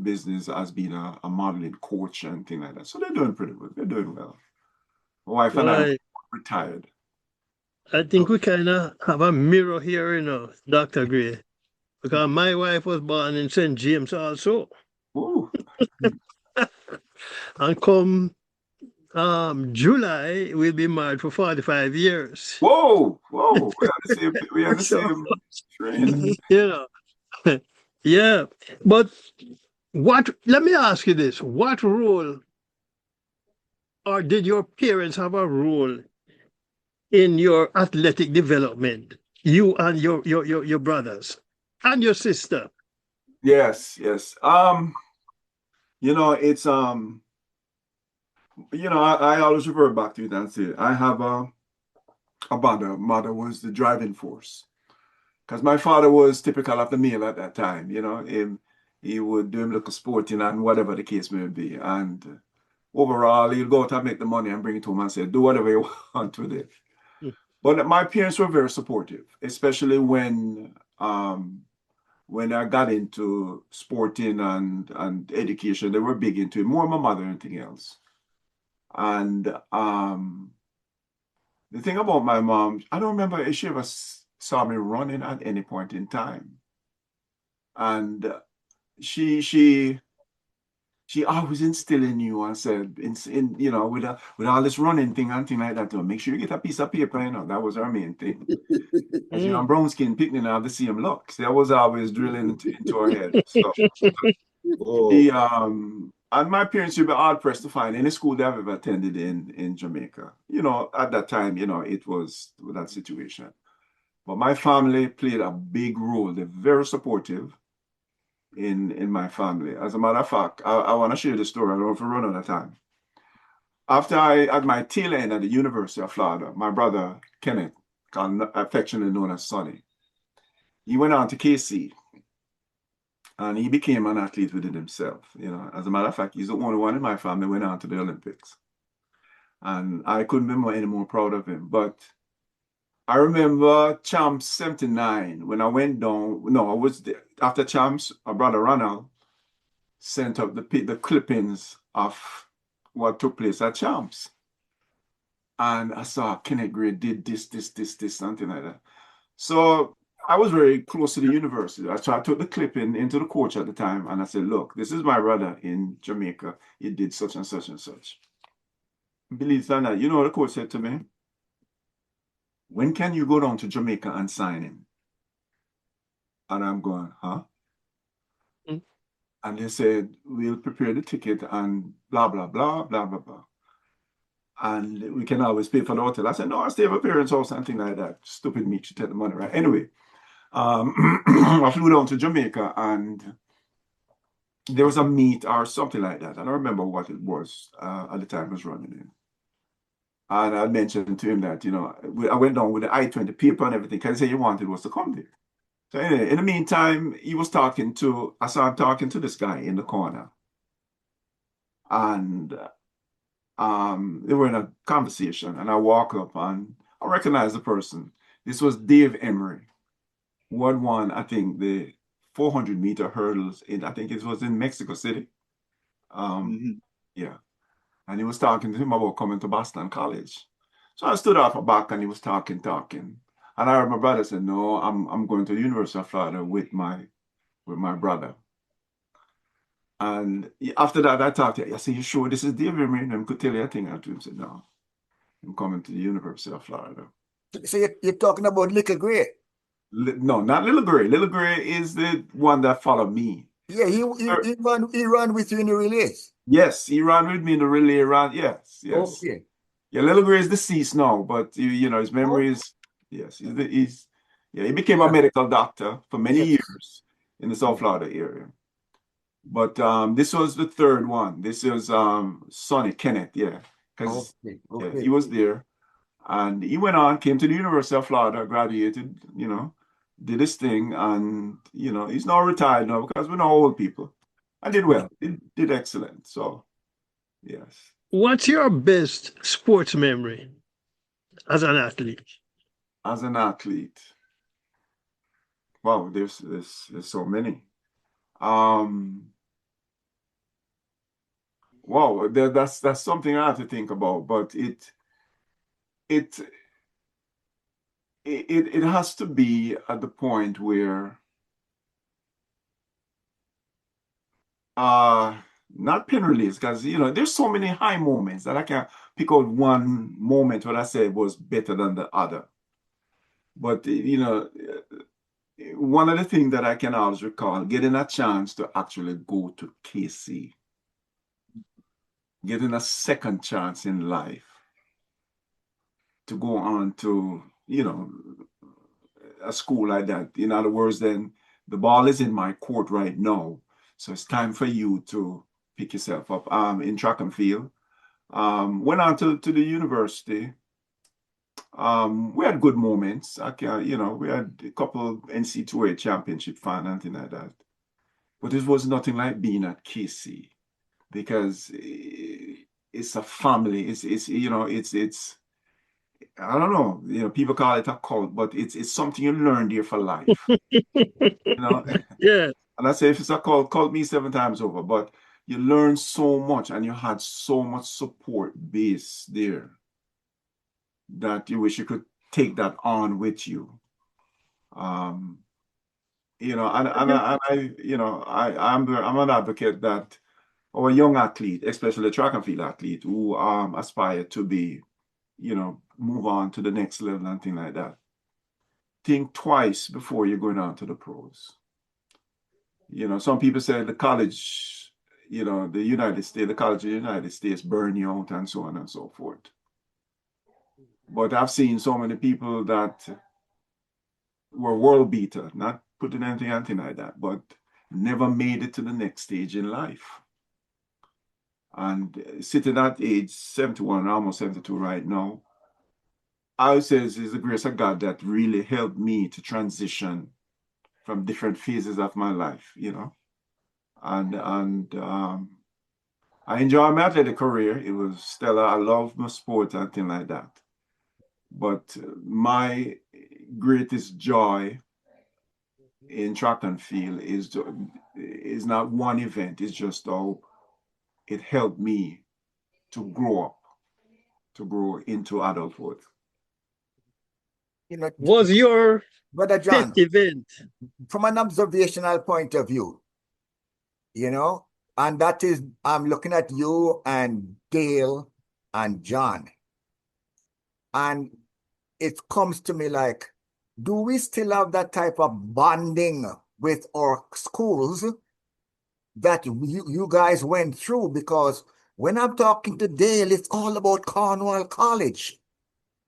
business as being a modeling coach and things like that. So they're doing pretty good. They're doing well. My wife and I are retired. I think we kind of have a mirror here, Dr. Gray, because my wife was born in St. James also. Ooh. And come July, we'll be married for 45 years. Whoa. We are the same train. Yeah. But let me ask you this. What role, or did your parents have a role in your athletic development? You and your brothers and your sister? Yes. It's I always refer back to it and say I have a mother. Mother was the driving force. Because my father was typical of the male at that time, he would do him little sporting and whatever the case may be. And overall, he'll go out and make the money and bring it home and say, do whatever you want with it. But my parents were very supportive, especially when I got into sporting and education. They were big into it, more my mother than anything else. And the thing about my mom, I don't remember if she ever saw me running at any point in time. And she she always instilled in you and said, you know, with all this running thing and thing like that, make sure you get a piece of paper, you know, that was her main thing. As you know, brown skin picnic have the same luck. So that was always drilling into her head. So the and my parents would be hard pressed to find any school they have ever attended in Jamaica. You know, at that time, you know, it was that situation. But my family played a big role. They're very supportive in my family. As a matter of fact, I want to share the story. I don't know if we run out of time. After I had my tail end at the University of Florida, my brother Kenneth, affectionately known as Sonny, he went on to KC and he became an athlete within himself. You know, as a matter of fact, he's the only one in my family who went on to the Olympics. And I couldn't be any more proud of him. But I remember Champs 79 when I went down. No, I was there. After Champs, my brother Ronald sent up the clippings of what took place at Champs. And I saw Kenneth Gray did this, something like that. So I was very close to the university. So I took the clipping into the coach at the time and I said, look, this is my brother in Jamaica. He did such and such and such. Believe it or not, you know what the coach said to me? When can you go down to Jamaica and sign him? And I'm going, huh? Mm. And they said, we'll prepare the ticket and blah, blah, blah, blah, blah, blah. And we can always pay for the hotel. I said, no, I stay at my parents' house, something like that. Stupid me to take the money, right? Anyway, I flew down to Jamaica and there was a meet or something like that. I don't remember what it was at the time I was running in. And I mentioned to him that, you know, I went down with the I-20 paper and everything because he said he wanted was to come there. So anyway, in the meantime, I saw him talking to this guy in the corner. And they were in a conversation and I walk up and I recognize the person. This was Dave Emery, who had won, I think, the 400-meter hurdles I think it was in Mexico City. Yeah. And he was talking to him about coming to Boston College. So I stood off a back and he was talking. And I heard my brother say, no, I'm going to the University of Florida with my brother. And after that, I talked to him. I said, you sure this is Dave Emery? And I could tell you a thing or two. He said, no, I'm coming to the University of Florida. So you're talking about Little Gray? No, not Little Gray. Little Gray is the one that followed me. Yeah, he ran with you in the relays. Yes, he ran with me in the relay run. Yes. Okay. Yeah, Little Gray is deceased now, but you know his memory is yes. He became a medical doctor for many years in the South Florida area. But this was the third one. This was Sonny Kenneth, yeah, because he was there, and he went on, came to the University of Florida, graduated, you know, did his thing, and you know he's now retired now because we're not old people. I did well, did excellent. So yes. What's your best sports memory as an athlete? As an athlete, wow, there's so many. Wow, that's something I have to think about, but it has to be at the point where not pin release, because you know there's so many high moments that I can't pick out one moment what I said was better than the other. But you know, one of the things that I can always recall, getting a chance to actually go to KC, getting a second chance in life to go on to, you know, a school like that. In other words, then the ball is in my court right now. So it's time for you to pick yourself up. In track and field. Went on to the university. We had good moments. You know, we had a couple of NC2A championship final and things like that. But it was nothing like being at KC because it's a family. It's you know, it's I don't know, you know, people call it a cult, but it's something you learn there for life. You know? Yeah. And I say if it's a cult me 7 times over, but you learn so much and you had so much support base there that you wish you could take that on with you. You know, and I you know, I'm an advocate that or a young athlete, especially a track and field athlete who aspire to be, move on to the next level and things like that, think twice before you're going on to the pros. Some people say the college, the United States, the college of the United States burn you out and so on and so forth. But I've seen so many people that were world beater, not putting anything like that, but never made it to the next stage in life. And sitting at age 71, almost 72 right now, I would say it's the grace of God that really helped me to transition from different phases of my life, And I enjoy my athletic career. It was stellar. I love my sport and things like that. But my greatest joy in track and field is not one event. It's just how it helped me to grow up, to grow into adulthood. Was your Brother fifth John, event? from an observational point of view, and that is, I'm looking at you and Dale and John, and it comes to me like, do we still have that type of bonding with our schools that you guys went through? Because when I'm talking to Dale, it's all about Cornwall College.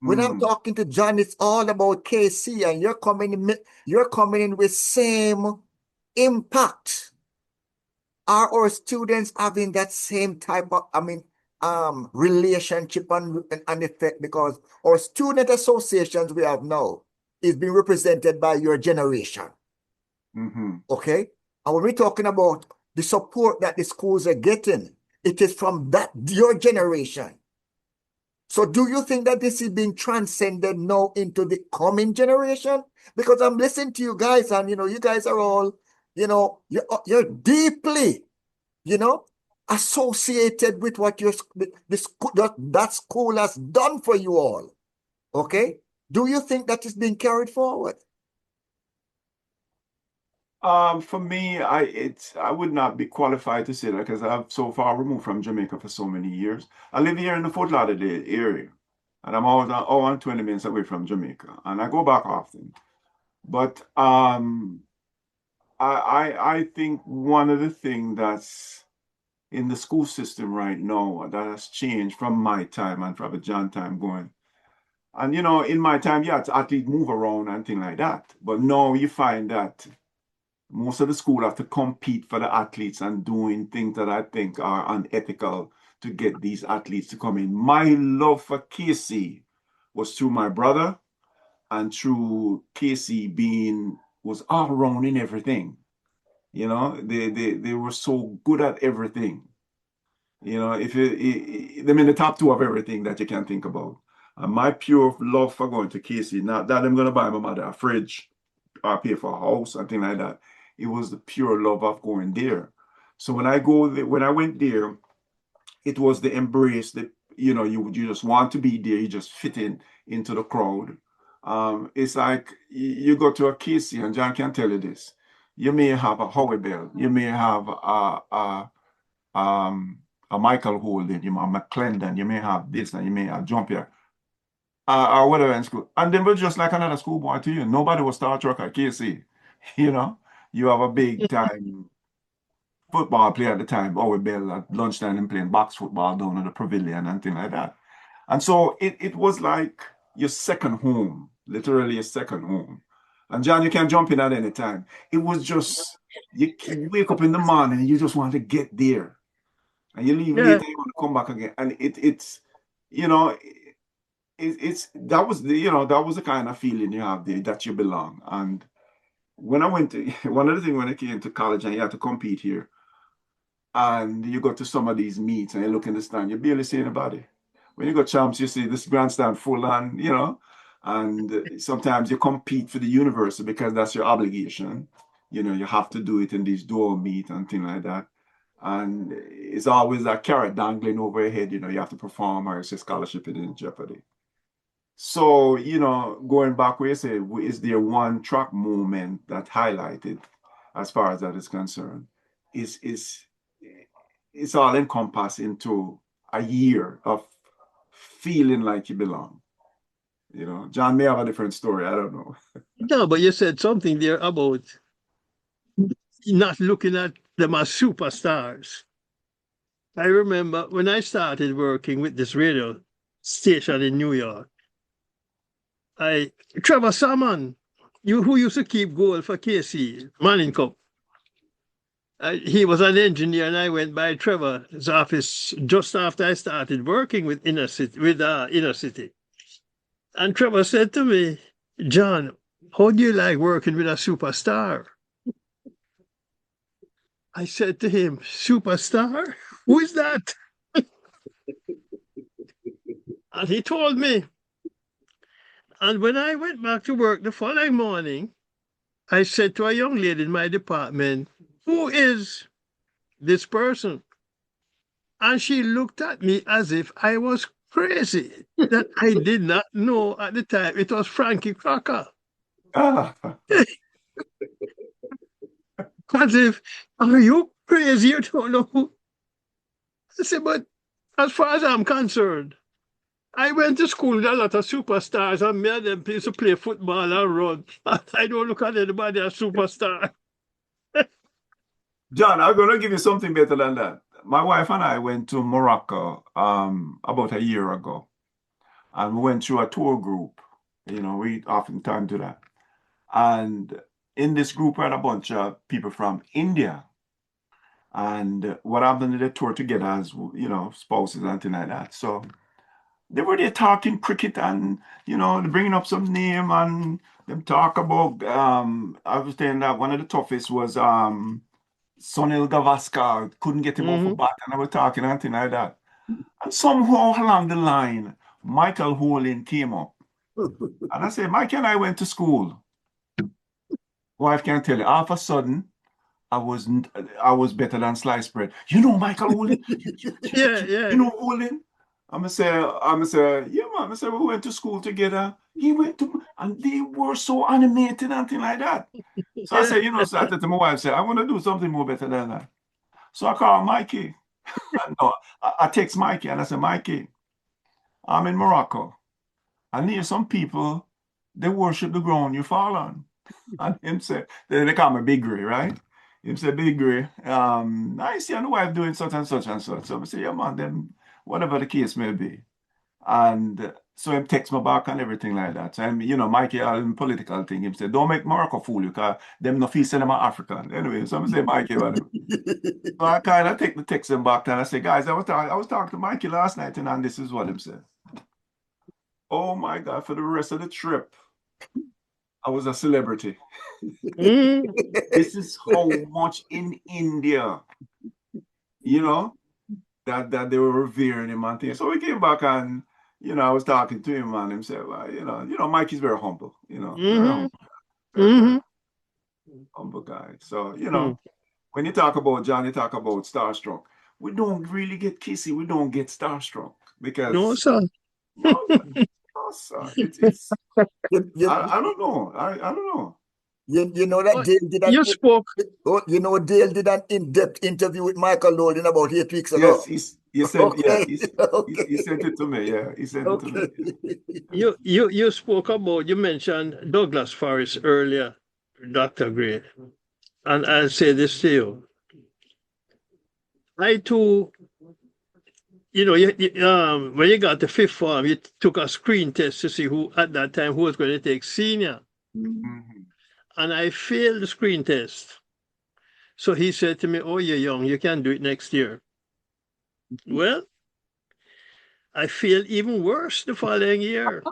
When I'm talking to John, it's all about KC, and you're coming in with same impact. Are our students having that same type of, relationship and effect? Because our student associations we have now is being represented by your generation. Okay? And when we're talking about the support that the schools are getting, it is from your generation. So do you think that this is being transcended now into the coming generation? Because I'm listening to you guys, and you guys are all, you're deeply, associated with what that school has done for you all. Okay? Do you think that is being carried forward? For me, I would not be qualified to say that because I've so far removed from Jamaica for so many years. I live here in the Fort Lauderdale area, and I'm always an hour and 20 minutes away from Jamaica, and I go back often. But I think one of the things that's in the school system right now that has changed from my time and from John time going. And in my time, yeah, athletes move around and things like that. But now you find that most of the school have to compete for the athletes and doing things that I think are unethical to get these athletes to come in. My love for KC was through my brother and through KC was all around in everything. They were so good at everything. If them in the top two of everything that you can think about. And my pure love for going to KC, not that I'm going to buy my mother a fridge or pay for a house, something like that. It was the pure love of going there. So when I went there, it was the embrace that you just want to be there. You just fit into the crowd. It's like you go to a KC, and John can tell you this. You may have a Howie Bell, you may have a Michael Holden, you may have McClendon, you may have this, and you may have Jumpier, or whatever in school. And they were just like another schoolboy to you. Nobody was Star Trek at KC. You have a big time football player at the time, Owe Bell at lunchtime and playing box football down at the pavilion and things like that. And so it was like your second home, literally a second home. And John, you can jump in at any time. It was just, you wake up in the morning and you just want to get there. And you leave later, you want to come back again. And that was the kind of feeling you have there that you belong. And when I went to, one of the things when I came to college and you had to compete here, and you go to some of these meets and you look in the stand, you barely see anybody. When you go champs, you see this grandstand full and sometimes you compete for the university because that's your obligation. You have to do it in these dual meet and things like that. And it's always a carrot dangling over your head, you have to perform or it's a scholarship in jeopardy. So, going back where you say, is there one track moment that highlighted as far as that is concerned? Is it's all encompassed into a year of feeling like you belong. You know, John may have a different story. I don't know. No, but you said something there about not looking at them as superstars. I remember when I started working with this radio station in New York, Trevor Salmon, who used to keep goal for KC, Manning Cup. He was an engineer, and I went by Trevor's office just after I started working with Inner City. And Trevor said to me, "John, how do you like working with a superstar?" I said to him, "Superstar? Who is that?" And he told me. And when I went back to work the following morning, I said to a young lady in my department, "Who is this person?" And she looked at me as if I was crazy, that I did not know at the time it was Frankie Crocker. Ah, As if, "Are you crazy? You don't know who?" I said, "But as far as I'm concerned, I went to school with a lot of superstars, and me and them used to play football and run. I don't look at anybody as superstar." John, I'm going to give you something better than that. My wife and I went to Morocco about a year ago, and we went through a tour group. You know, we oftentimes do that. And in this group, we had a bunch of people from India. And what happened, they tour together as, you know, spouses and things like that. So they were there talking cricket and, you know, bringing up some name and them talk about, I was saying that one of the toughest was Sunil Gavaskar, couldn't get him off a Mhm. bat, and I was talking and things like that. And somehow along the line, Michael Holin came up. And I said, Mike and I went to school. Wife can't tell you. All of a sudden, I was better than sliced bread. You know Michael Holin? Yeah, yeah. You know Holin? I'm say, yeah, man. I said, we went to school together. He went to, and they were so animated and things like that. So I Yeah. said, you know, so I said to my wife, say, I want to do something more better than that. So I called Mikey. No, I text Mikey and I said, Mikey, I'm in Morocco. I need some people, they worship the ground you fall on. And him said, they call me Big Gray, right? Him said, Big Gray, I see your wife doing such and such and such. So I say, yeah, man, then whatever the case may be. And so him text me back and everything like that. So you know, Mikey, all in political thing, him said, don't make Morocco fool you, because them no feel say them are African. Anyway, so I say, Mikey, whatever. So I kind of take the text him back and I say, guys, I was talking to Mikey last night and this is what him said. Oh my God, for the rest of the trip, I was a celebrity. Mhm. This is how much in India, you know, that they were revering him and things. So we came back and, you know, I was talking to him and him said, well, Mikey's very humble, very Mhm. humble, very, very Mhm. humble guy. So, Mhm. when you talk about John, you talk about starstruck. We don't really get kissy. We don't get starstruck No, because sir. no, no, sir. It's You, you, I don't know. I don't know. you know that Oh, Dale did you spoke. you know Dale did an in-depth interview with Michael Nolan about 8 weeks Yes, ago. he sent Okay, he okay, sent it to me. Yeah, he sent it to me. okay. You spoke about. You mentioned Douglas Forrest earlier, Dr. Gray, and I'll say this to you. I too, when you got the fifth form, you took a screen test to see who at that time who was going to take senior, Mhm. and I failed the screen test. So he said to me, "Oh, you're young. You can do it next year." Well, I failed even worse the following year.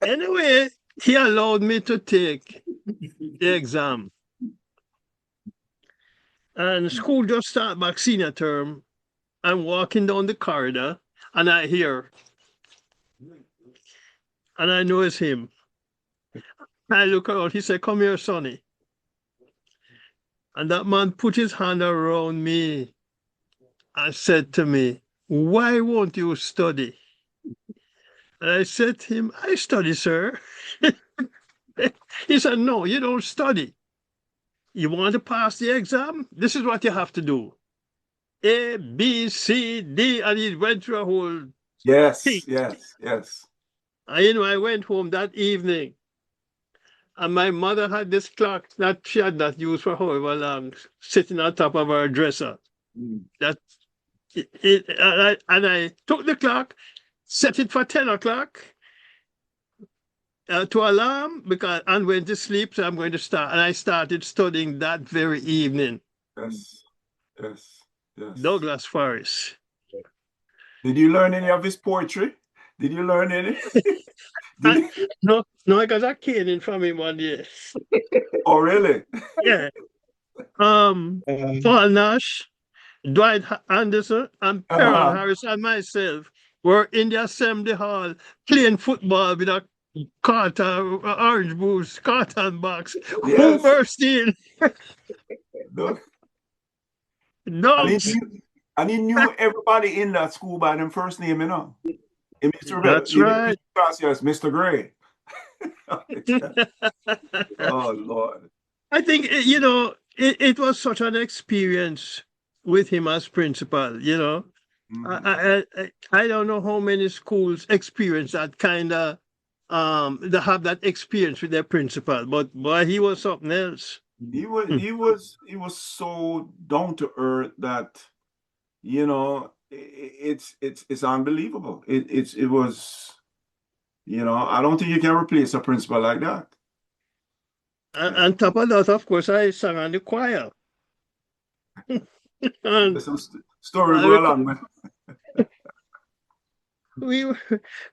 Anyway, he allowed me to take the exam. And school just started back senior term. I'm walking down the corridor and I hear, and I know it's him. I look around, he said, "Come here, Sonny." And that man put his hand around me and said to me, "Why won't you study?" And I said to him, "I study, sir." He said, "No, you don't study. You want to pass the exam? This is what you have to do. A, B, C, D, and he went through a whole thing. Yes. And I went home that evening, and my mother had this clock that she had not used for however long, sitting on top of her dresser. That and I took the clock, set it for 10 o'clock to alarm and went to sleep. So I'm going to start, and I started studying that very evening. Yes. Douglas Forrest. Did you learn any of his poetry? Did you learn any? No, I got a caning from him one day. Oh, really? Yeah. Paul Nash, Dwight Anderson, and Perron Harris and myself were in the assembly hall playing football with a orange boots, carton box. Yes. Who burst in? No. Dogs. And he knew everybody in that school by their first name, you know. That's right. Mr. Gray. Oh, Lord. I think, you know, it was such an experience with him as principal, you know. I don't know how many schools experience that kind of, they have that experience with their principal, but boy, he was something else. He was so down to earth that, you know, it's unbelievable. It was, you know, I don't think you can replace a principal like that. And on top of that, of course, I sang on the choir. There's some story go along with.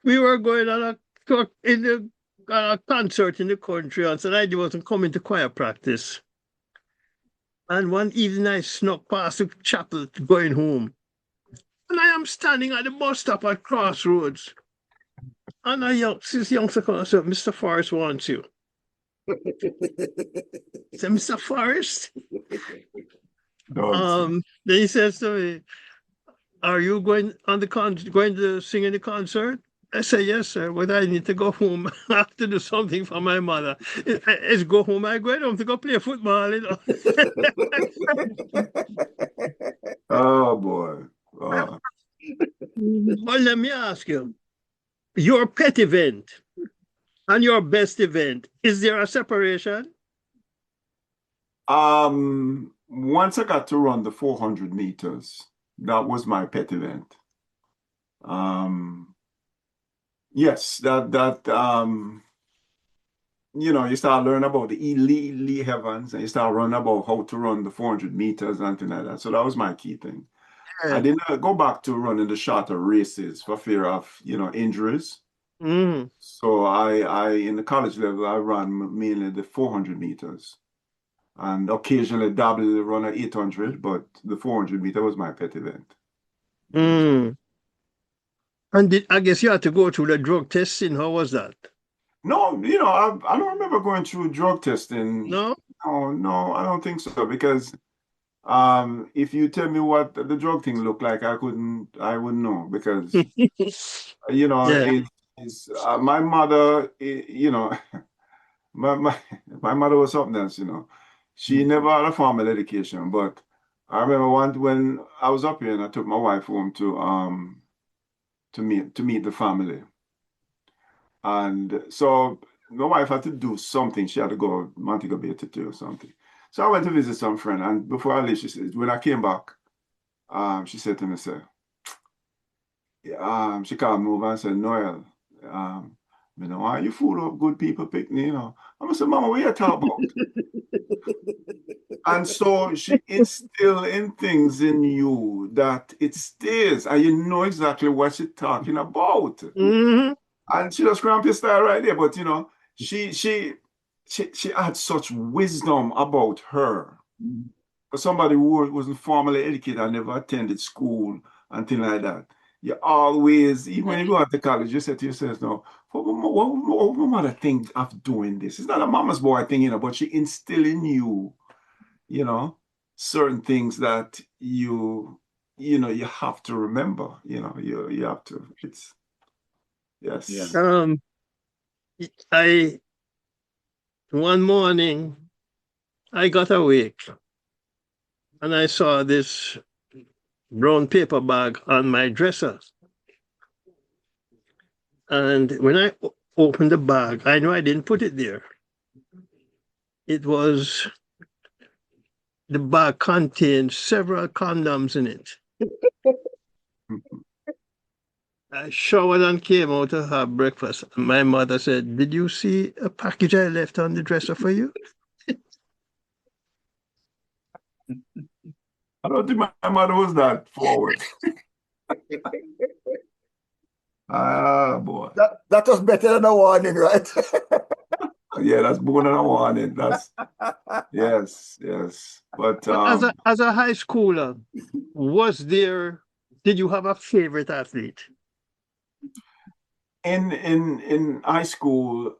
We were going on a concert in the country, and said I wasn't coming to choir practice. And one evening I snuck past the chapel going home. And I am standing at the bus stop at Crossroads. And this youngster comes and said, Mr. Forrest wants you. I said, Mr. Forrest? Then he says to me, are you going to sing in the concert? I say, yes, sir, but I need to go home. I have to do something for my mother. It's go home. I go home to go play football, you know. Oh, boy. Oh. Well, let me ask you, your pet event and your best event, is there a separation? Once I got to run the 400 meters, that was my pet event. Yes, you know, you start learning about the Lee Evans, and you start learning about how to run the 400 meters and things like that. So that was my key thing. I didn't go back to running the shorter races for fear of, you know, injuries. So I in the college level, I ran mainly the 400 meters. And occasionally dabbled run at 800, but the 400 meter was my pet event. And I guess you had to go through the drug testing. How was that? No, you know, I don't remember going through drug testing. No, I don't think so, because if you tell me what the drug thing looked like, I wouldn't know, because you know, my mother, you know, my mother was something else, you know. She never had a formal education, but I remember when I was up here and I took my wife home to meet the family. And so my wife had to do something. She had to go Montego Bay to do something. So I went to visit some friend, and before I leave, she said, when I came back, she said to me, she called me over and said, Noel, you know, why you full of good people picnic, you know? I said, Mama, what you talking about? And so she instilled in things in you that it stays, and you know exactly what she's talking about. And she just cramp your style right there. But you know, she had such wisdom about her. For somebody who wasn't formally educated and never attended school and things like that, you always, even when you go out to college, you say to yourself, no, what mother think of doing this? It's not a mama's boy thing, you know, but she instill in you, you know, certain things that you know, you have to remember, you know, you have to, it's, yes. Yeah. One morning, I got awake and I saw this brown paper bag on my dresser. And when I opened the bag, I knew I didn't put it there. It was, the bag contained several condoms in it. I showered and came out to have breakfast. My mother said, "Did you see a package I left on the dresser for you?" I don't think my mother was that forward. Ah, boy. That was better than a warning, right? Yeah, that's more than a warning. That's yes. But As a high schooler, did you have a favorite athlete? in high school,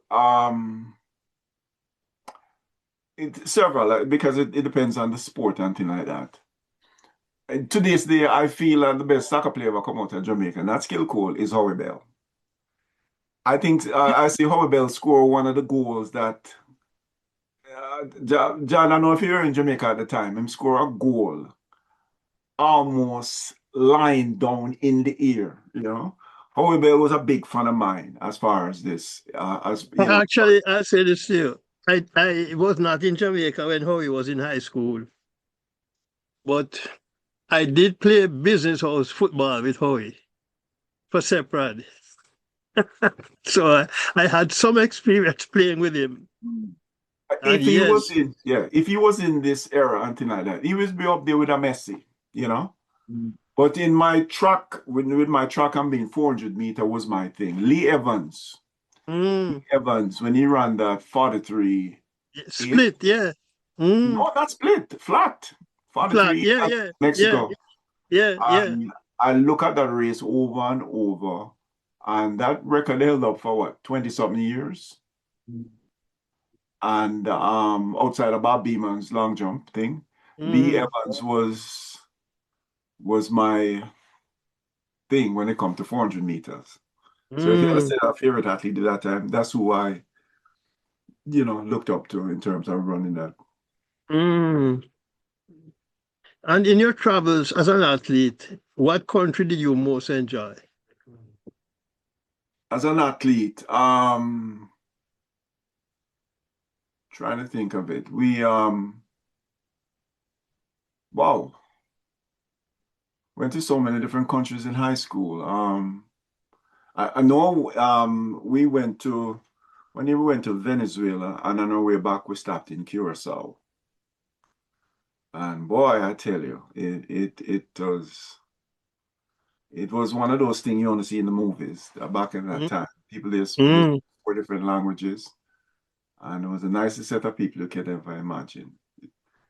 several because it depends on the sport and thing like that. And to this day, I feel that the best soccer player ever come out of Jamaica, and that's skill cool, is Howie Bell. I think I see Howie Bell score one of the goals that John, I don't know if you were in Jamaica at the time, him score a goal almost lying down in the air, you know. Howie Bell was a big fan of mine as far as this, as you know. Actually, I say this to you. I was not in Jamaica when Howie was in high school, but I did play business house football with Howie for separate. So I had some experience playing with him. And If he was yes, in, yeah, if he was in this era and thing like that, he would be up there with a Messi, you know. But in my track, with my track and being 400-meter was my thing. Lee Evans, when he ran that 43, split, yeah. no, not split, flat, Flat, 43, yeah. Mexico. Yeah. And I look at that race over and over, and that record held up for what, 20-something years? And outside of Bob Beeman's long jump thing, Lee Evans was my thing when it comes to 400 meters. So if you ever say a favorite athlete at that time, that's who I, looked up to in terms of running that. And in your travels as an athlete, what country did you most enjoy? As an athlete, trying to think of it. We went to so many different countries in high school. I know we went to Venezuela, and on our way back we stopped in Curacao. And boy, I tell you, it was one of those things you only see in the movies back in that time. People there speak 4 different languages, and it was the nicest set of people you could ever imagine.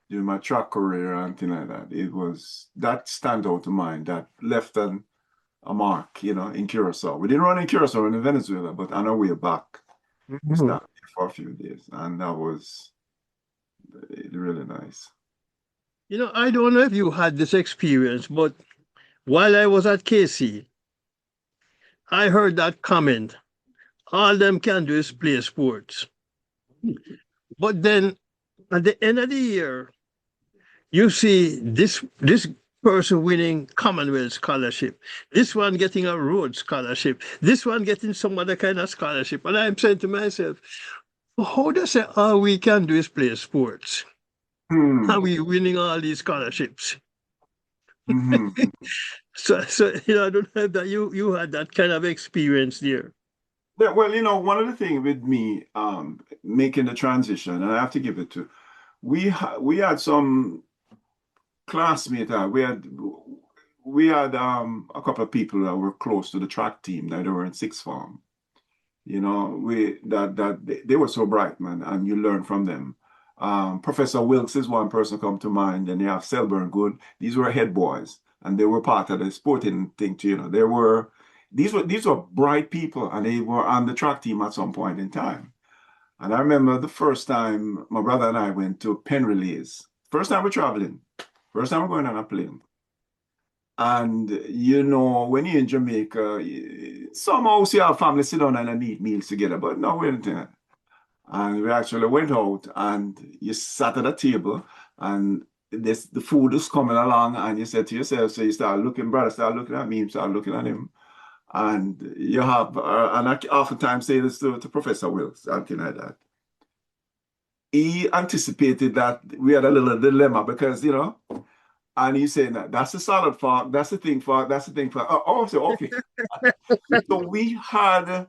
During my track career and things like that, it was that stand out to mind, that left a mark, in Curacao. We didn't run in Curacao in Venezuela, but on our way back, we stopped for a few days, and that was really nice. I don't know if you had this experience, but while I was at KC, I heard that comment, all them can do is play sports. But then at the end of the year, you see this person winning Commonwealth scholarship, this one getting a Rhodes scholarship, this one getting some other kind of scholarship. And I'm saying to myself, how does it all we can do is play sports? How are we winning all these scholarships? So I don't know that you had that kind of experience there. Yeah, well, one of the things with me making the transition, and I have to give it to, we had some classmates. We had a couple of people that were close to the track team that were in sixth form. They were so bright, man, and you learn from them. Professor Wilkes is one person come to mind, and you have Selburn Good. These were head boys, and they were part of the sporting thing too. These were bright people, and they were on the track team at some point in time. And I remember the first time my brother and I went to pen relays. First time we're traveling. First time we're going on a plane. And when you're in Jamaica, somehow see our family sit down and eat meals together. But no, we're not. And we actually went out and you sat at a table and the food is coming along and you said to yourself, so you start looking, brother, start looking at me, you start looking at him. And you have, and I oftentimes say this to Professor Wills, something like that. He anticipated that we had a little dilemma because, and he's saying that that's the solid fork, that's the thing fork, that's the thing fork. Oh, so okay. So we had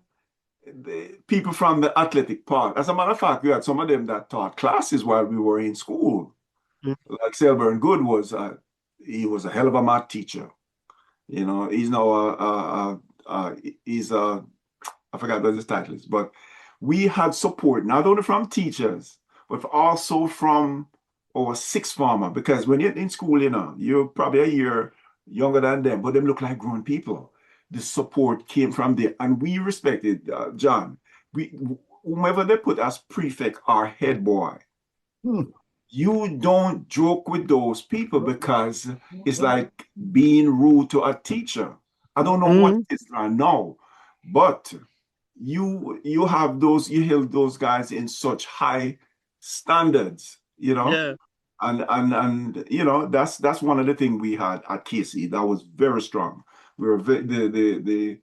the people from the athletic part. As a matter of fact, we had some of them that taught classes while we were in school. Like Selburn Good he was a hell of a math teacher. He's now I forgot what his title is, but we had support not only from teachers, but also from our sixth former. Because when you're in school, you're probably a year younger than them, but them look like grown people. The support came from there, and we respected John. Whomever they put as prefect or head boy, you don't joke with those people because it's like being rude to a teacher. I don't know what it is right now, but you held those guys in such high standards, Yeah. and that's one of the things we had at KC that was very strong. We were the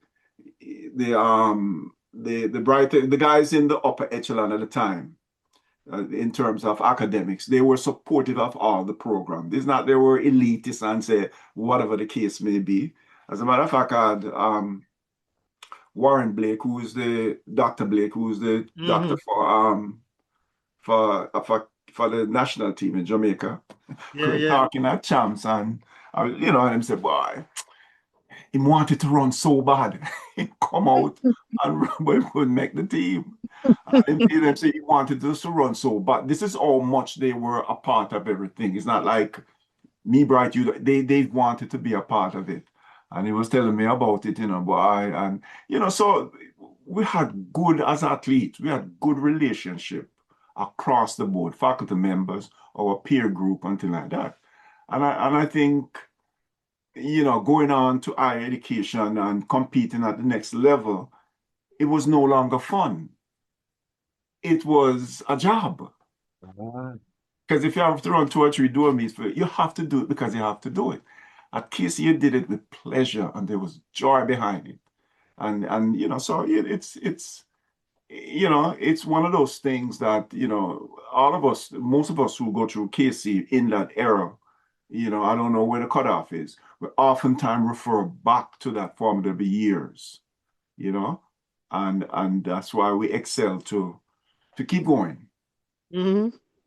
guys in the upper echelon at the time, in terms of academics, they were supportive of all the program. It's not they were elitists and say whatever the case may be. As a matter of fact, I had Warren Blake, who is the Dr. Blake, who is the doctor for the national team in Jamaica. We were talking at champs, and and him said, "Boy, he wanted to run so bad, he come out and but he couldn't make the team." And them say he wanted us to run so bad. This is how much they were a part of everything. It's not like me, Bright, you. They wanted to be a part of it, and he was telling me about it, boy, and so we had good as athletes. We had good relationship across the board, faculty members, our peer group, and things like that. And I think, going on to higher education and competing at the next level, it was no longer fun. It was a job. Because if you have to run 2 or 3 door meets, you have to do it because you have to do it. At Casey, you did it with pleasure, and there was joy behind it. And so it's one of those things that, all of us, most of us who go through KC in that era, I don't know where the cutoff is, we oftentimes refer back to that formative years, and that's why we excel to keep going.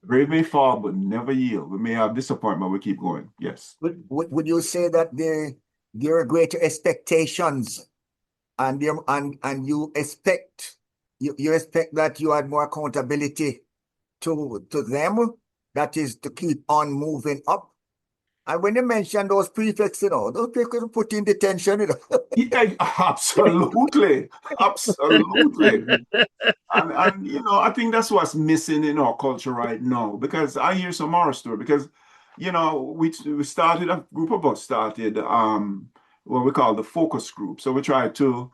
Brave may fall, but never yield. We may have disappointment, we keep going. Yes. Would you say that there are greater expectations, and you expect that you had more accountability to them, that is to keep on moving up? And when you mention those prefects, those prefects put in detention, Yeah, absolutely. Absolutely. And I think that's what's missing in our culture right now. Because I hear some horror story. Because, we started, a group of us started what we call the focus group. So we tried to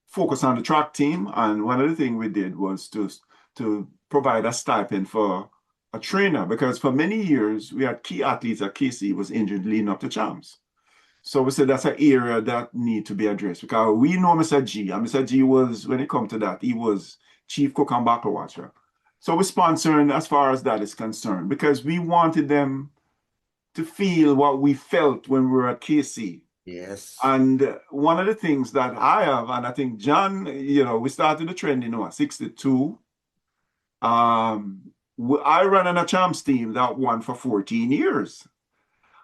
focus on the track team. And one of the things we did was to provide a stipend for a trainer. Because for many years, we had key athletes at KC was injured leading up to champs. So we said that's an area that need to be addressed, because we know Mr. G, and Mr. G was, when it come to that, he was chief cook and bottle watcher. So we're sponsoring as far as that is concerned, because we wanted them to feel what we felt when we were at KC. Yes. And one of the things that I have, and I think John, we started the trend in 62. I ran on a champs team that won for 14 years.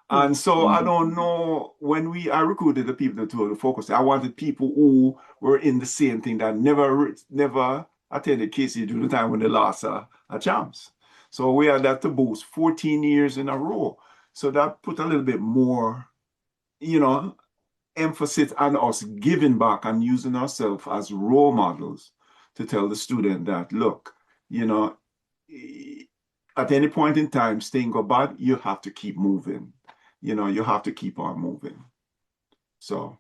And so I don't know, when I recruited the people to focus, I wanted people who were in the same thing, that never attended KC during the time when they lost a champs. So we had that to boost 14 years in a row. So that put a little bit more, emphasis on us giving back and using ourselves as role models to tell the student that, look, at any point in time, things go bad, you have to keep moving. You have to keep on moving. So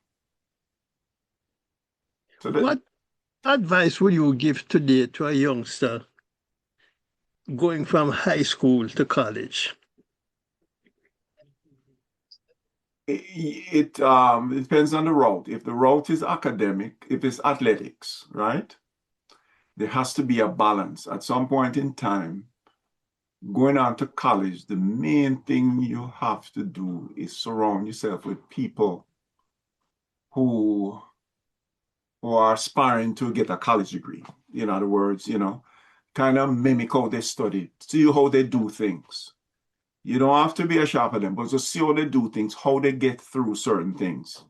what advice would you give today to a youngster going from high school to college? It depends on the route. If the route is academic, if it's athletics, right? There has to be a balance. At some point in time, going on to college, the main thing you have to do is surround yourself with people who are aspiring to get a college degree. In other words, kind of mimic how they study, see how they do things. You don't have to be a sharp at them, but just see how they do things, how they get through certain things.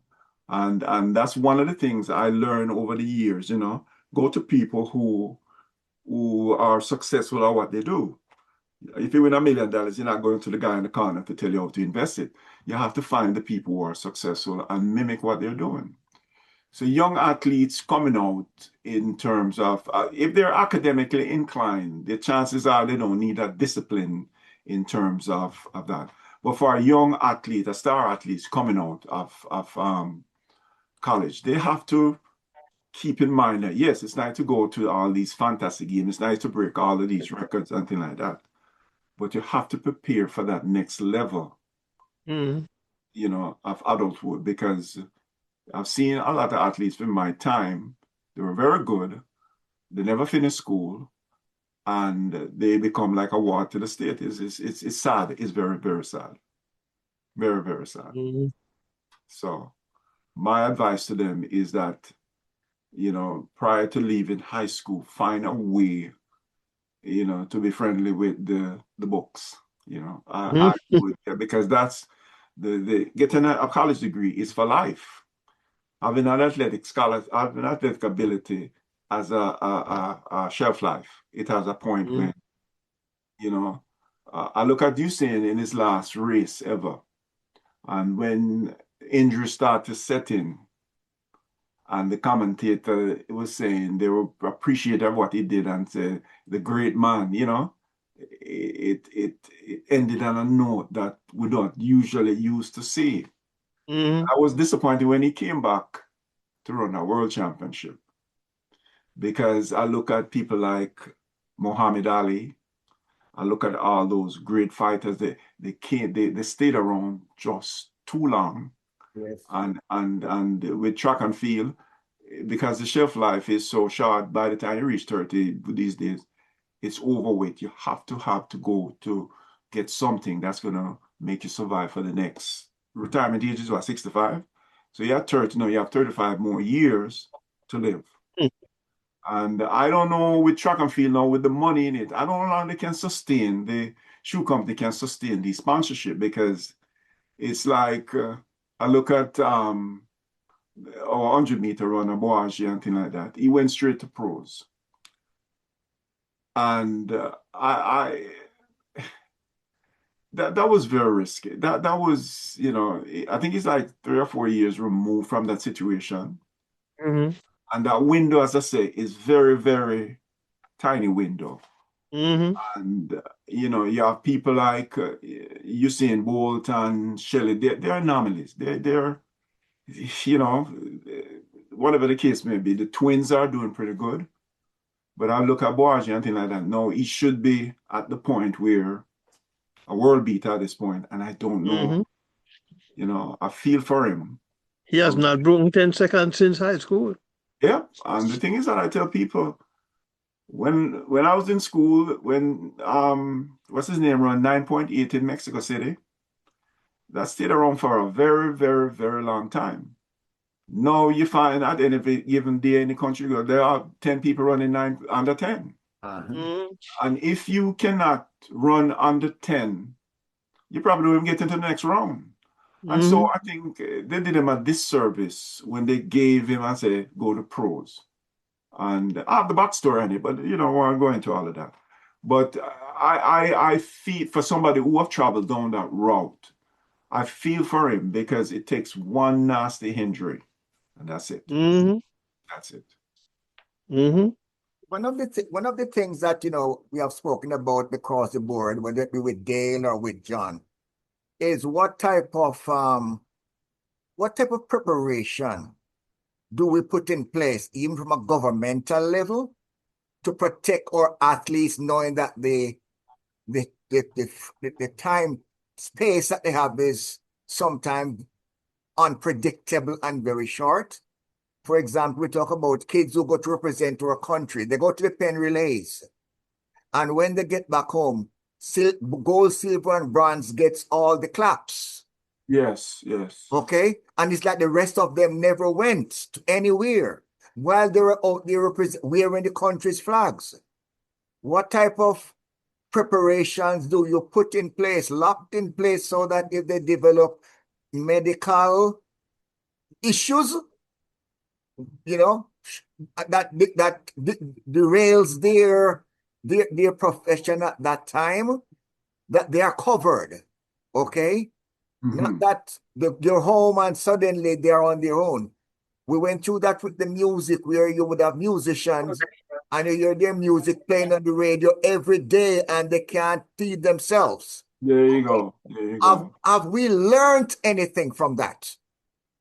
And that's one of the things I learned over the years, go to people who are successful at what they do. If you win $1 million, you're not going to the guy in the corner to tell you how to invest it. You have to find the people who are successful and mimic what they're doing. So young athletes coming out in terms of, if they're academically inclined, the chances are they don't need that discipline in terms of that. But for a young athlete, a star athletes coming out of college, they have to keep in mind that, yes, it's nice to go to all these fantasy games. It's nice to break all of these records and things like that. But you have to prepare for that next level, of adulthood, because I've seen a lot of athletes in my time. They were very good. They never finished school, and they become like a ward to the state. It's sad. It's very, very sad. Very, very sad. Mm-hmm. So my advice to them is that, prior to leaving high school, find a way, to be friendly with the books. I would, because that's the getting a college degree is for life. Having an athletic ability has a shelf life. It has a point when, I look at Usain in his last race ever, and when injuries start to set in, and the commentator was saying they were appreciative of what he did and said, the great man, it ended on a note that we don't usually used to see. Mm-hmm. I was disappointed when he came back to run a world championship, because I look at people like Muhammad Ali. I look at all those great fighters. They stayed around just too long. Yes. And with track and field, because the shelf life is so short, by the time you reach 30 these days, it's overweight. You have to go to get something that's gonna make you survive for the next retirement age is what, 65? So you have 30, no, you have 35 more years to live. And I don't know with track and field now, with the money in it, I don't know how they can sustain, the shoe company can sustain the sponsorship, because it's like, I look at our 100-meter runner, Boaji, and things like that. He went straight to pros. And that was very risky. That was, I think he's like 3 or 4 years removed from that situation. Mm-hmm. And that window, as I say, is very, very tiny window. Mm-hmm. And, you have people like Usain Bolt and Shelley. They're anomalies. They're, whatever the case may be, the twins are doing pretty good. But I look at Boaji and things like that. No, he should be at the point where a world beater at this point, and I don't know. Mm-hmm. I feel for him. He has not broken 10 seconds since high school. Yeah, and the thing is that I tell people, when I was in school, when what's his name ran 9.8 in Mexico City, that stayed around for a very, very, very long time. Now you find at any given day in the country, there are 10 people running under 10. Mm-hmm. And if you cannot run under 10, you probably don't even get into the next round. And so I think they did him a disservice when they gave him and said, go to pros. And I have the backstory on it, but I won't go into all of that. But I feel for somebody who have traveled down that route, I feel for him, because it takes one nasty injury, and that's it. Mm-hmm. That's it. Mm-hmm. One of the things that we have spoken about across the board, whether it be with Dale or with John, is what type of preparation do we put in place, even from a governmental level, to protect our athletes, knowing that the the time space that they have is sometimes unpredictable and very short. For example, we talk about kids who go to represent our country. They go to the pen relays. And when they get back home, gold, silver, and bronze gets all the claps. Yes, yes. Okay? And it's like the rest of them never went to anywhere while they were out there wearing the country's flags. What type of preparations do you put in place, locked in place, so that if they develop medical issues, you know, that derails their profession at that time, that they are covered, okay? Not that they're home and suddenly they're on their own. We went through that with the music, where you would have musicians and you hear their music playing on the radio every day and they can't feed themselves. There you go. There you go. Have we learned anything from that?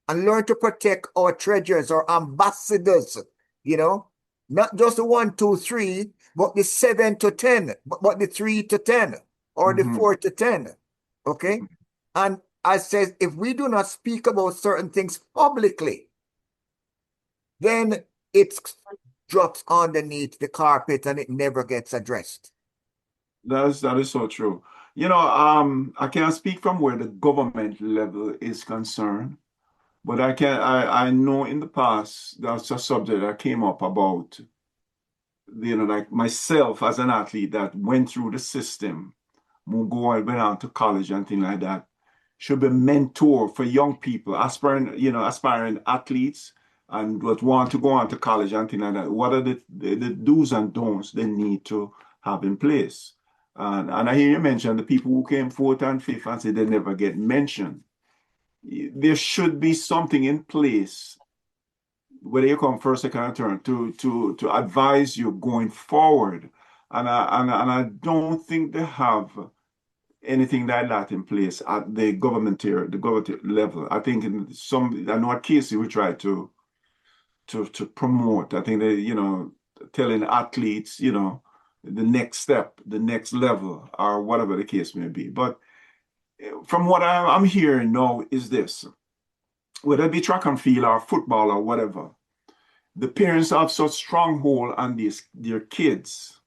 And learn to protect our treasures, our ambassadors, you know, not just the 1, 2, 3, but the 7 to 10, but the 3 to 10 or the 4 to 10. Okay. And I said, if we do not speak about certain things publicly, then it drops underneath the carpet and it never gets addressed. That is so true. You know, I can't speak from where the government level is concerned. But I know in the past, that's a subject that came up about, you know, like myself as an athlete that went through the system, went on to college and things like that, should be mentor for young people, aspiring athletes and what want to go on to college and things like that. What are the do's and don'ts they need to have in place? And I hear you mention the people who came fourth and fifth and say they never get mentioned. There should be something in place, whether you come first, second, or third, to advise you going forward. And I don't think they have anything like that in place at the government level. I think I know at Casey we try to promote. I think they, you know, telling athletes, you know, the next step, the next level, or whatever the case may be. But from what I'm hearing now is this, whether it be track and field or football or whatever, the parents have such stronghold on their kids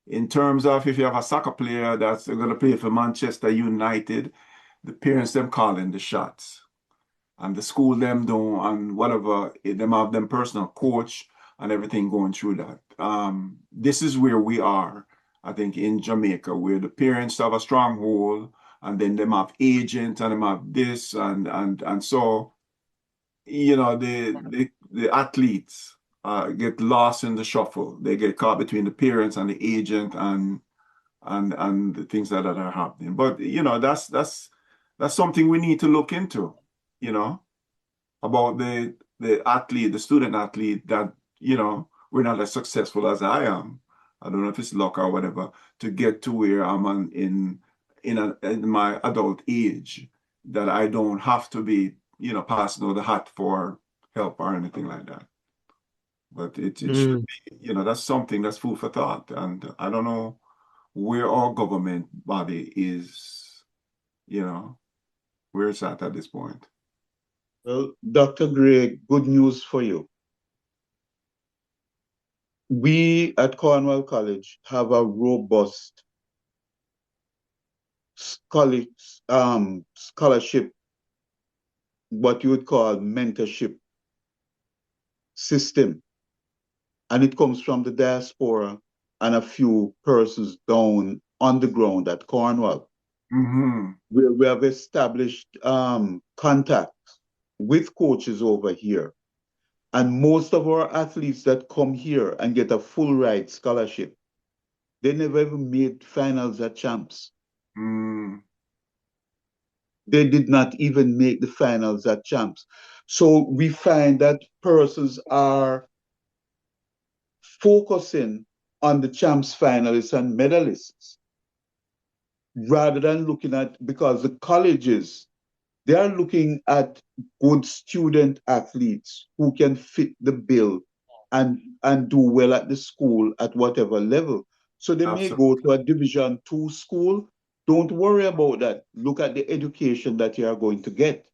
in terms of if you have a soccer player that's going to play for Manchester United, the parents them calling the shots and the school them don't, and whatever, them have them personal coach and everything going through that. This is where we are, I think, in Jamaica, where the parents have a stronghold and then them have agents and them have this and so, you know, the athletes get lost in the shuffle. They get caught between the parents and the agent and the things that are happening. But you know, that's something we need to look into, you know, about the athlete, the student athlete that, you know, we're not as successful as I am. I don't know if it's luck or whatever to get to where I'm in my adult age, that I don't have to be, you know, passing out the hat for help or anything like that. But it should be, you know, that's something that's food for thought. And I don't know where our government body is, you know, where it's at this point. Well, Dr. Gray, good news for you. We at Cornwall College have a robust scholarship, what you would call mentorship system. And it comes from the diaspora and a few persons down on the ground at Cornwall. Where we have established contacts with coaches over here. And most of our athletes that come here and get a full ride scholarship, they never even made finals at champs. They did not even make the finals at champs. So we find that persons are focusing on the champs finalists and medalists rather than looking at, because the colleges, they are looking at good student athletes who can fit the bill and do well at the school at whatever level. So they may go to a Division II school. Don't worry about that. Look at the education that you are going to get.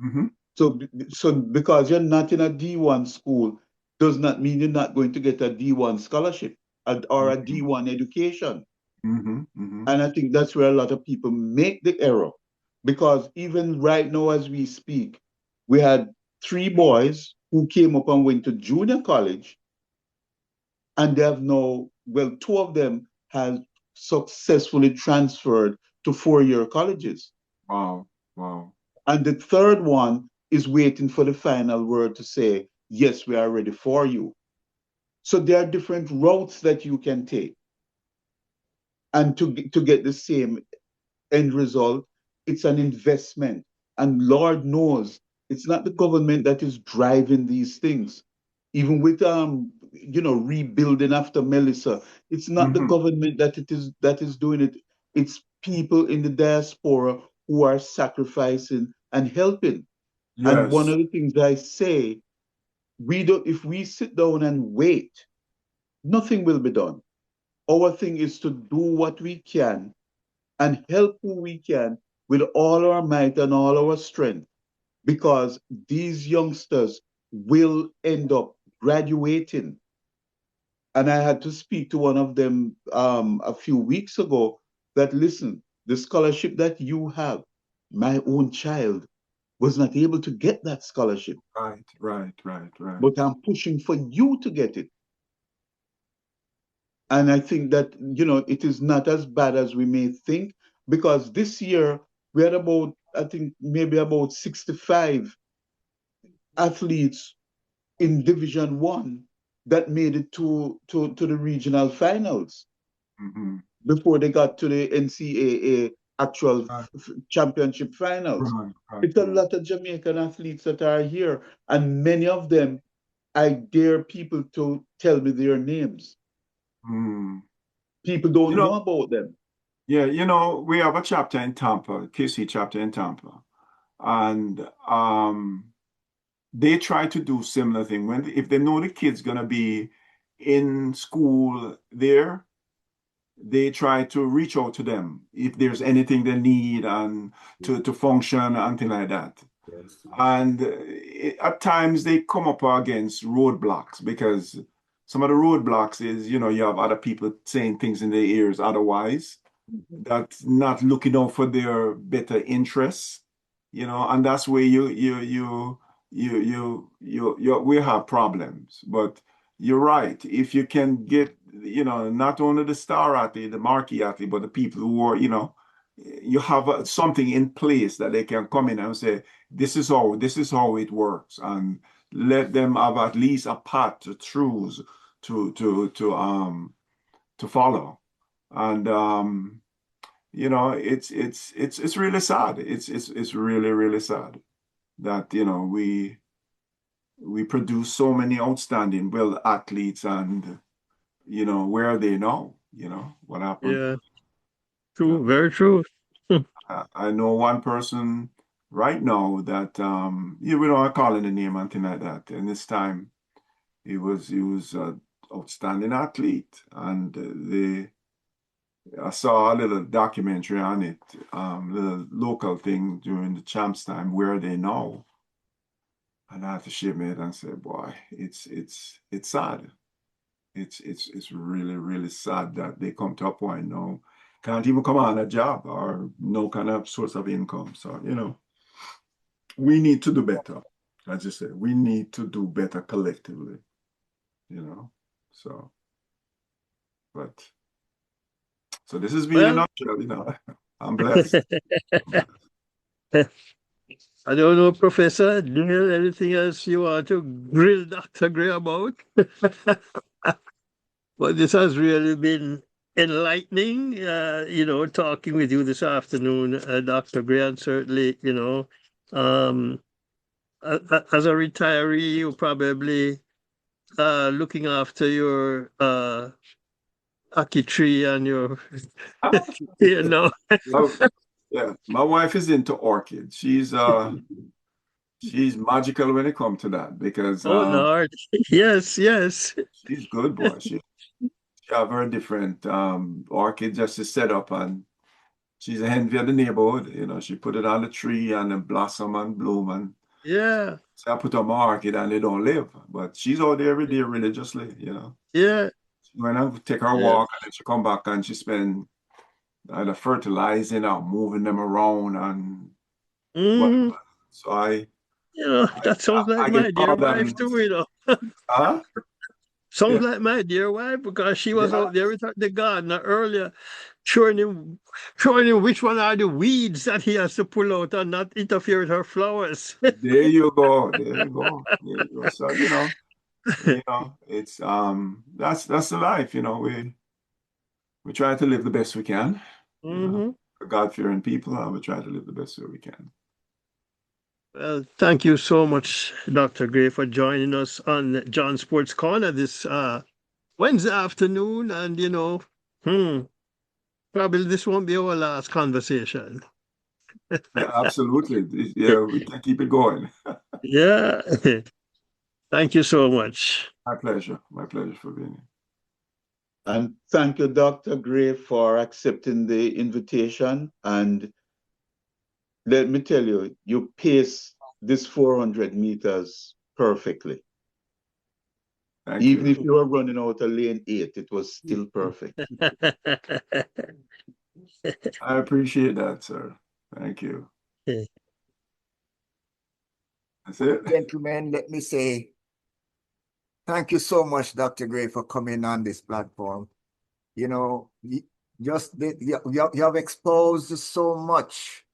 Mm-hmm. So because you're not in a D1 school does not mean you're not going to get a D1 scholarship or a D1 education. Mm-hmm. Mm-hmm. And I think that's where a lot of people make the error. Because even right now as we speak, we had 3 boys who came up and went to junior college, and they have now, well, 2 of them have successfully transferred to 4-year colleges. Wow. Wow. And the third one is waiting for the final word to say, yes, we are ready for you. So there are different routes that you can take. And to get the same end result, it's an investment. And Lord knows, it's not the government that is driving these things. Even with rebuilding after Melissa, it's not the government that is doing it. It's people in the diaspora who are sacrificing and helping. And one Yes. of the things I say, if we sit down and wait, nothing will be done. Our thing is to do what we can and help who we can with all our might and all our strength, because these youngsters will end up graduating. And I had to speak to one of them a few weeks ago that, listen, the scholarship that you have, my own child was not able to get that scholarship. Right. But I'm pushing for you to get it. And I think that, it is not as bad as we may think, because this year we had about, I think, maybe about 65 athletes in Division One that made it to the regional finals Mm-hmm. before they got to the NCAA actual championship finals. Right. It's a lot of Jamaican athletes that are here, and many of them, I dare people to tell me their names. Mm. People don't know about them. Yeah, we have a chapter in Tampa, KC chapter in Tampa, and they try to do similar thing. If they know the kid's gonna be in school there, they try to reach out to them if there's anything they need and to function and things like that. Yes. And at times they come up against roadblocks, because some of the roadblocks is, you have other people saying things in their ears otherwise, that's not looking out for their better interests, and that's where we have problems. But you're right. If you can get, not only the star athlete, the marquee athlete, but the people who are, you have something in place that they can come in and say, this is how it works, and let them have at least a path to choose to follow. And it's really sad. It's really, really sad that, we produce so many outstanding, well, athletes, and, where are they now? What happened? Yeah, Yeah. true, very true. I know one person right now that, we don't call in the name and thing like that. And this time he was an outstanding athlete, and I saw a little documentary on it, little local thing during the champs time. Where are they now? And I have to shake my head and say, boy, it's sad. It's really, really sad that they come to a point now, can't even come on a job or no kind of source of income. So, we need to do better. As you said, we need to do better collectively, So, so this has been a Well, nutshell, I'm blessed. I don't know, Professor. Do you have anything else you want to grill Dr. Gray about? But this has really been enlightening, talking with you this afternoon, Dr. Gray, and certainly, um, as a retiree, you probably looking after your ackee tree and your, you know. Oh, yeah, my wife is into orchids. She's magical when it comes to that, because Oh, Lord. Yes, yes. she's good, boy. She She have her different orchid just to set up, and she's a envy of the neighborhood. You know, she put it on the tree and it blossom and bloom, and Yeah, so I put on my orchid and they don't live. But she's out there every day religiously, you know. yeah, When I take her yeah. walk and then she come back and she spend either fertilizing or moving them around and Hmm. whatnot. So I You know, that sounds like I get my dear called wife on, too, you know. huh? Sounds Yeah, like my dear wife because she was yeah. out there with the gardener earlier, showing him which one are the weeds that he has to pull out and not interfere with her flowers. There you go. There you go. There you go. So, it's that's the life, we try to live the best we can, Hmm. for God-fearing people, and we try to live the best way we can. Well, thank you so much, Dr. Gray, for joining us on John Sports Corner this Wednesday afternoon. And, hmm, probably this won't be our last conversation. Yeah, absolutely. Yeah, we can keep it going. Yeah. Thank you so much. My pleasure. My pleasure for being here. And thank you, Dr. Gray, for accepting the invitation. And let me tell you, you pace this 400 meters perfectly. Thank Even you. if you were running out of lane 8, it was still perfect. I appreciate that, sir. Thank you. That's it. Gentlemen, let me say thank you so much, Dr. Gray, for coming on this platform. You have exposed so much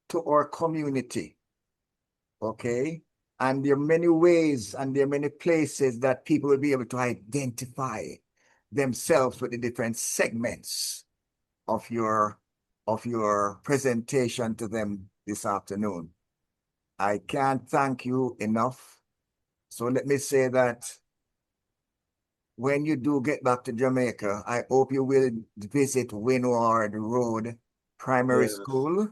to our community, okay? And there are many ways and there are many places that people will be able to identify themselves with the different segments of your presentation to them this afternoon. I can't thank you enough. So let me say that when you do get back to Jamaica, I hope you will visit Windward Road Primary Yes, School,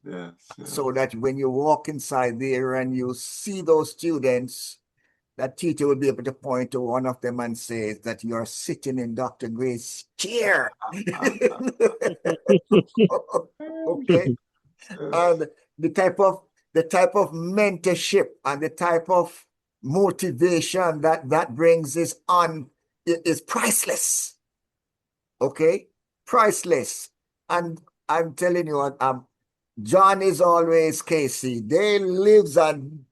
yes. so that when you walk inside there and you see those students, that teacher will be able to point to one of them and say that you're sitting in Dr. Gray's chair. Okay. And the type of mentorship and the type of motivation that brings is priceless. Okay, priceless. And I'm telling you, John is always Casey. They lives and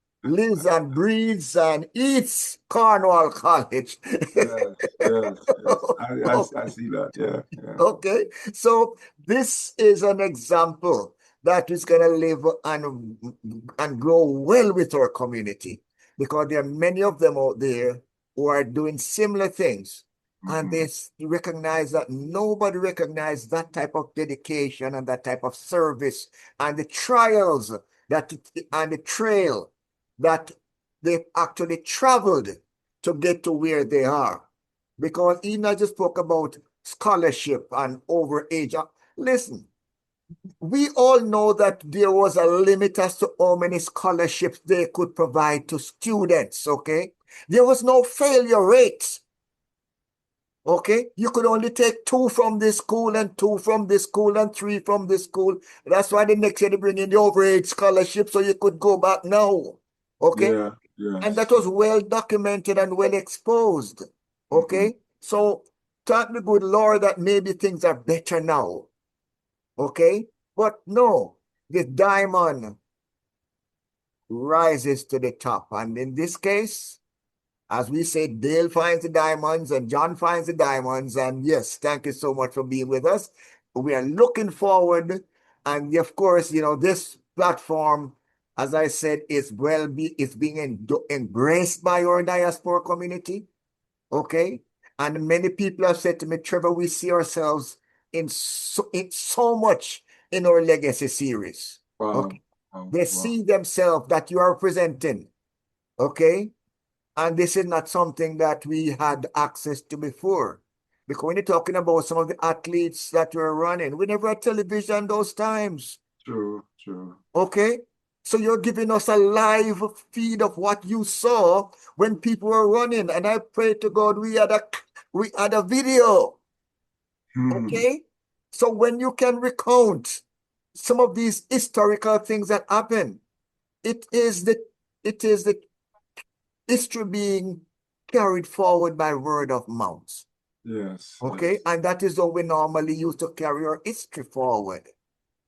breathes and eats Cornwall College. Yes. I see that. Yeah. Okay, so this is an example that is going to live and grow well with our community, because there are many of them out there who are doing similar things, and they recognize that nobody recognizes that type of dedication and that type of service and the trials and the trail that they actually traveled to get to where they are. Because even I just spoke about scholarship and overage. Listen, we all know that there was a limit as to how many scholarships they could provide to students, okay? There was no failure rate, okay? You could only take 2 from this school and 2 from this school and 3 from this school. That's why the next year they bring in the overage scholarship so you could go back now, okay? Yeah, And yes. that was well documented and well exposed, okay? So thank the good Lord that maybe things are better now, okay? But no, the diamond rises to the top. And in this case, as we say, Dale finds the diamonds and John finds the diamonds. And yes, thank you so much for being with us. We are looking forward. And of course, this platform, as I said, is being embraced by our diaspora community. Okay. And many people have said to me, Trevor, we see ourselves in so much in our legacy series. Wow. Okay. They see themselves that you are presenting. Okay. And this is not something that we had access to before. Because when you're talking about some of the athletes that were running, we never had television those times. True. Okay? So you're giving us a live feed of what you saw when people were running. And I pray to God we had a video. Okay? So when you can recount some of these historical things that happen, it is the history being carried forward by word of mouth. Yes. Okay? Yes. And that is how we normally used to carry our history forward.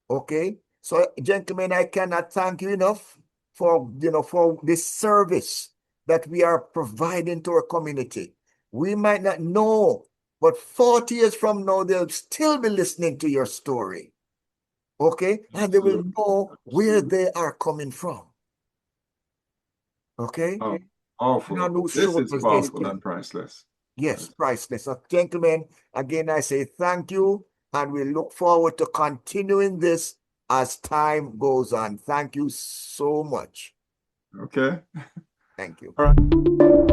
Okay? So, gentlemen, I cannot thank you enough for, for this service that we are providing to our community. We might not know, but 40 years from now, they'll still be listening to your story. Okay? And they will know where they are coming from. Okay? Powerful. This is powerful and priceless. Yes, priceless. So, gentlemen, again, I say thank you, and we look forward to continuing this as time goes on. Thank you so much. Okay. Thank you. All right.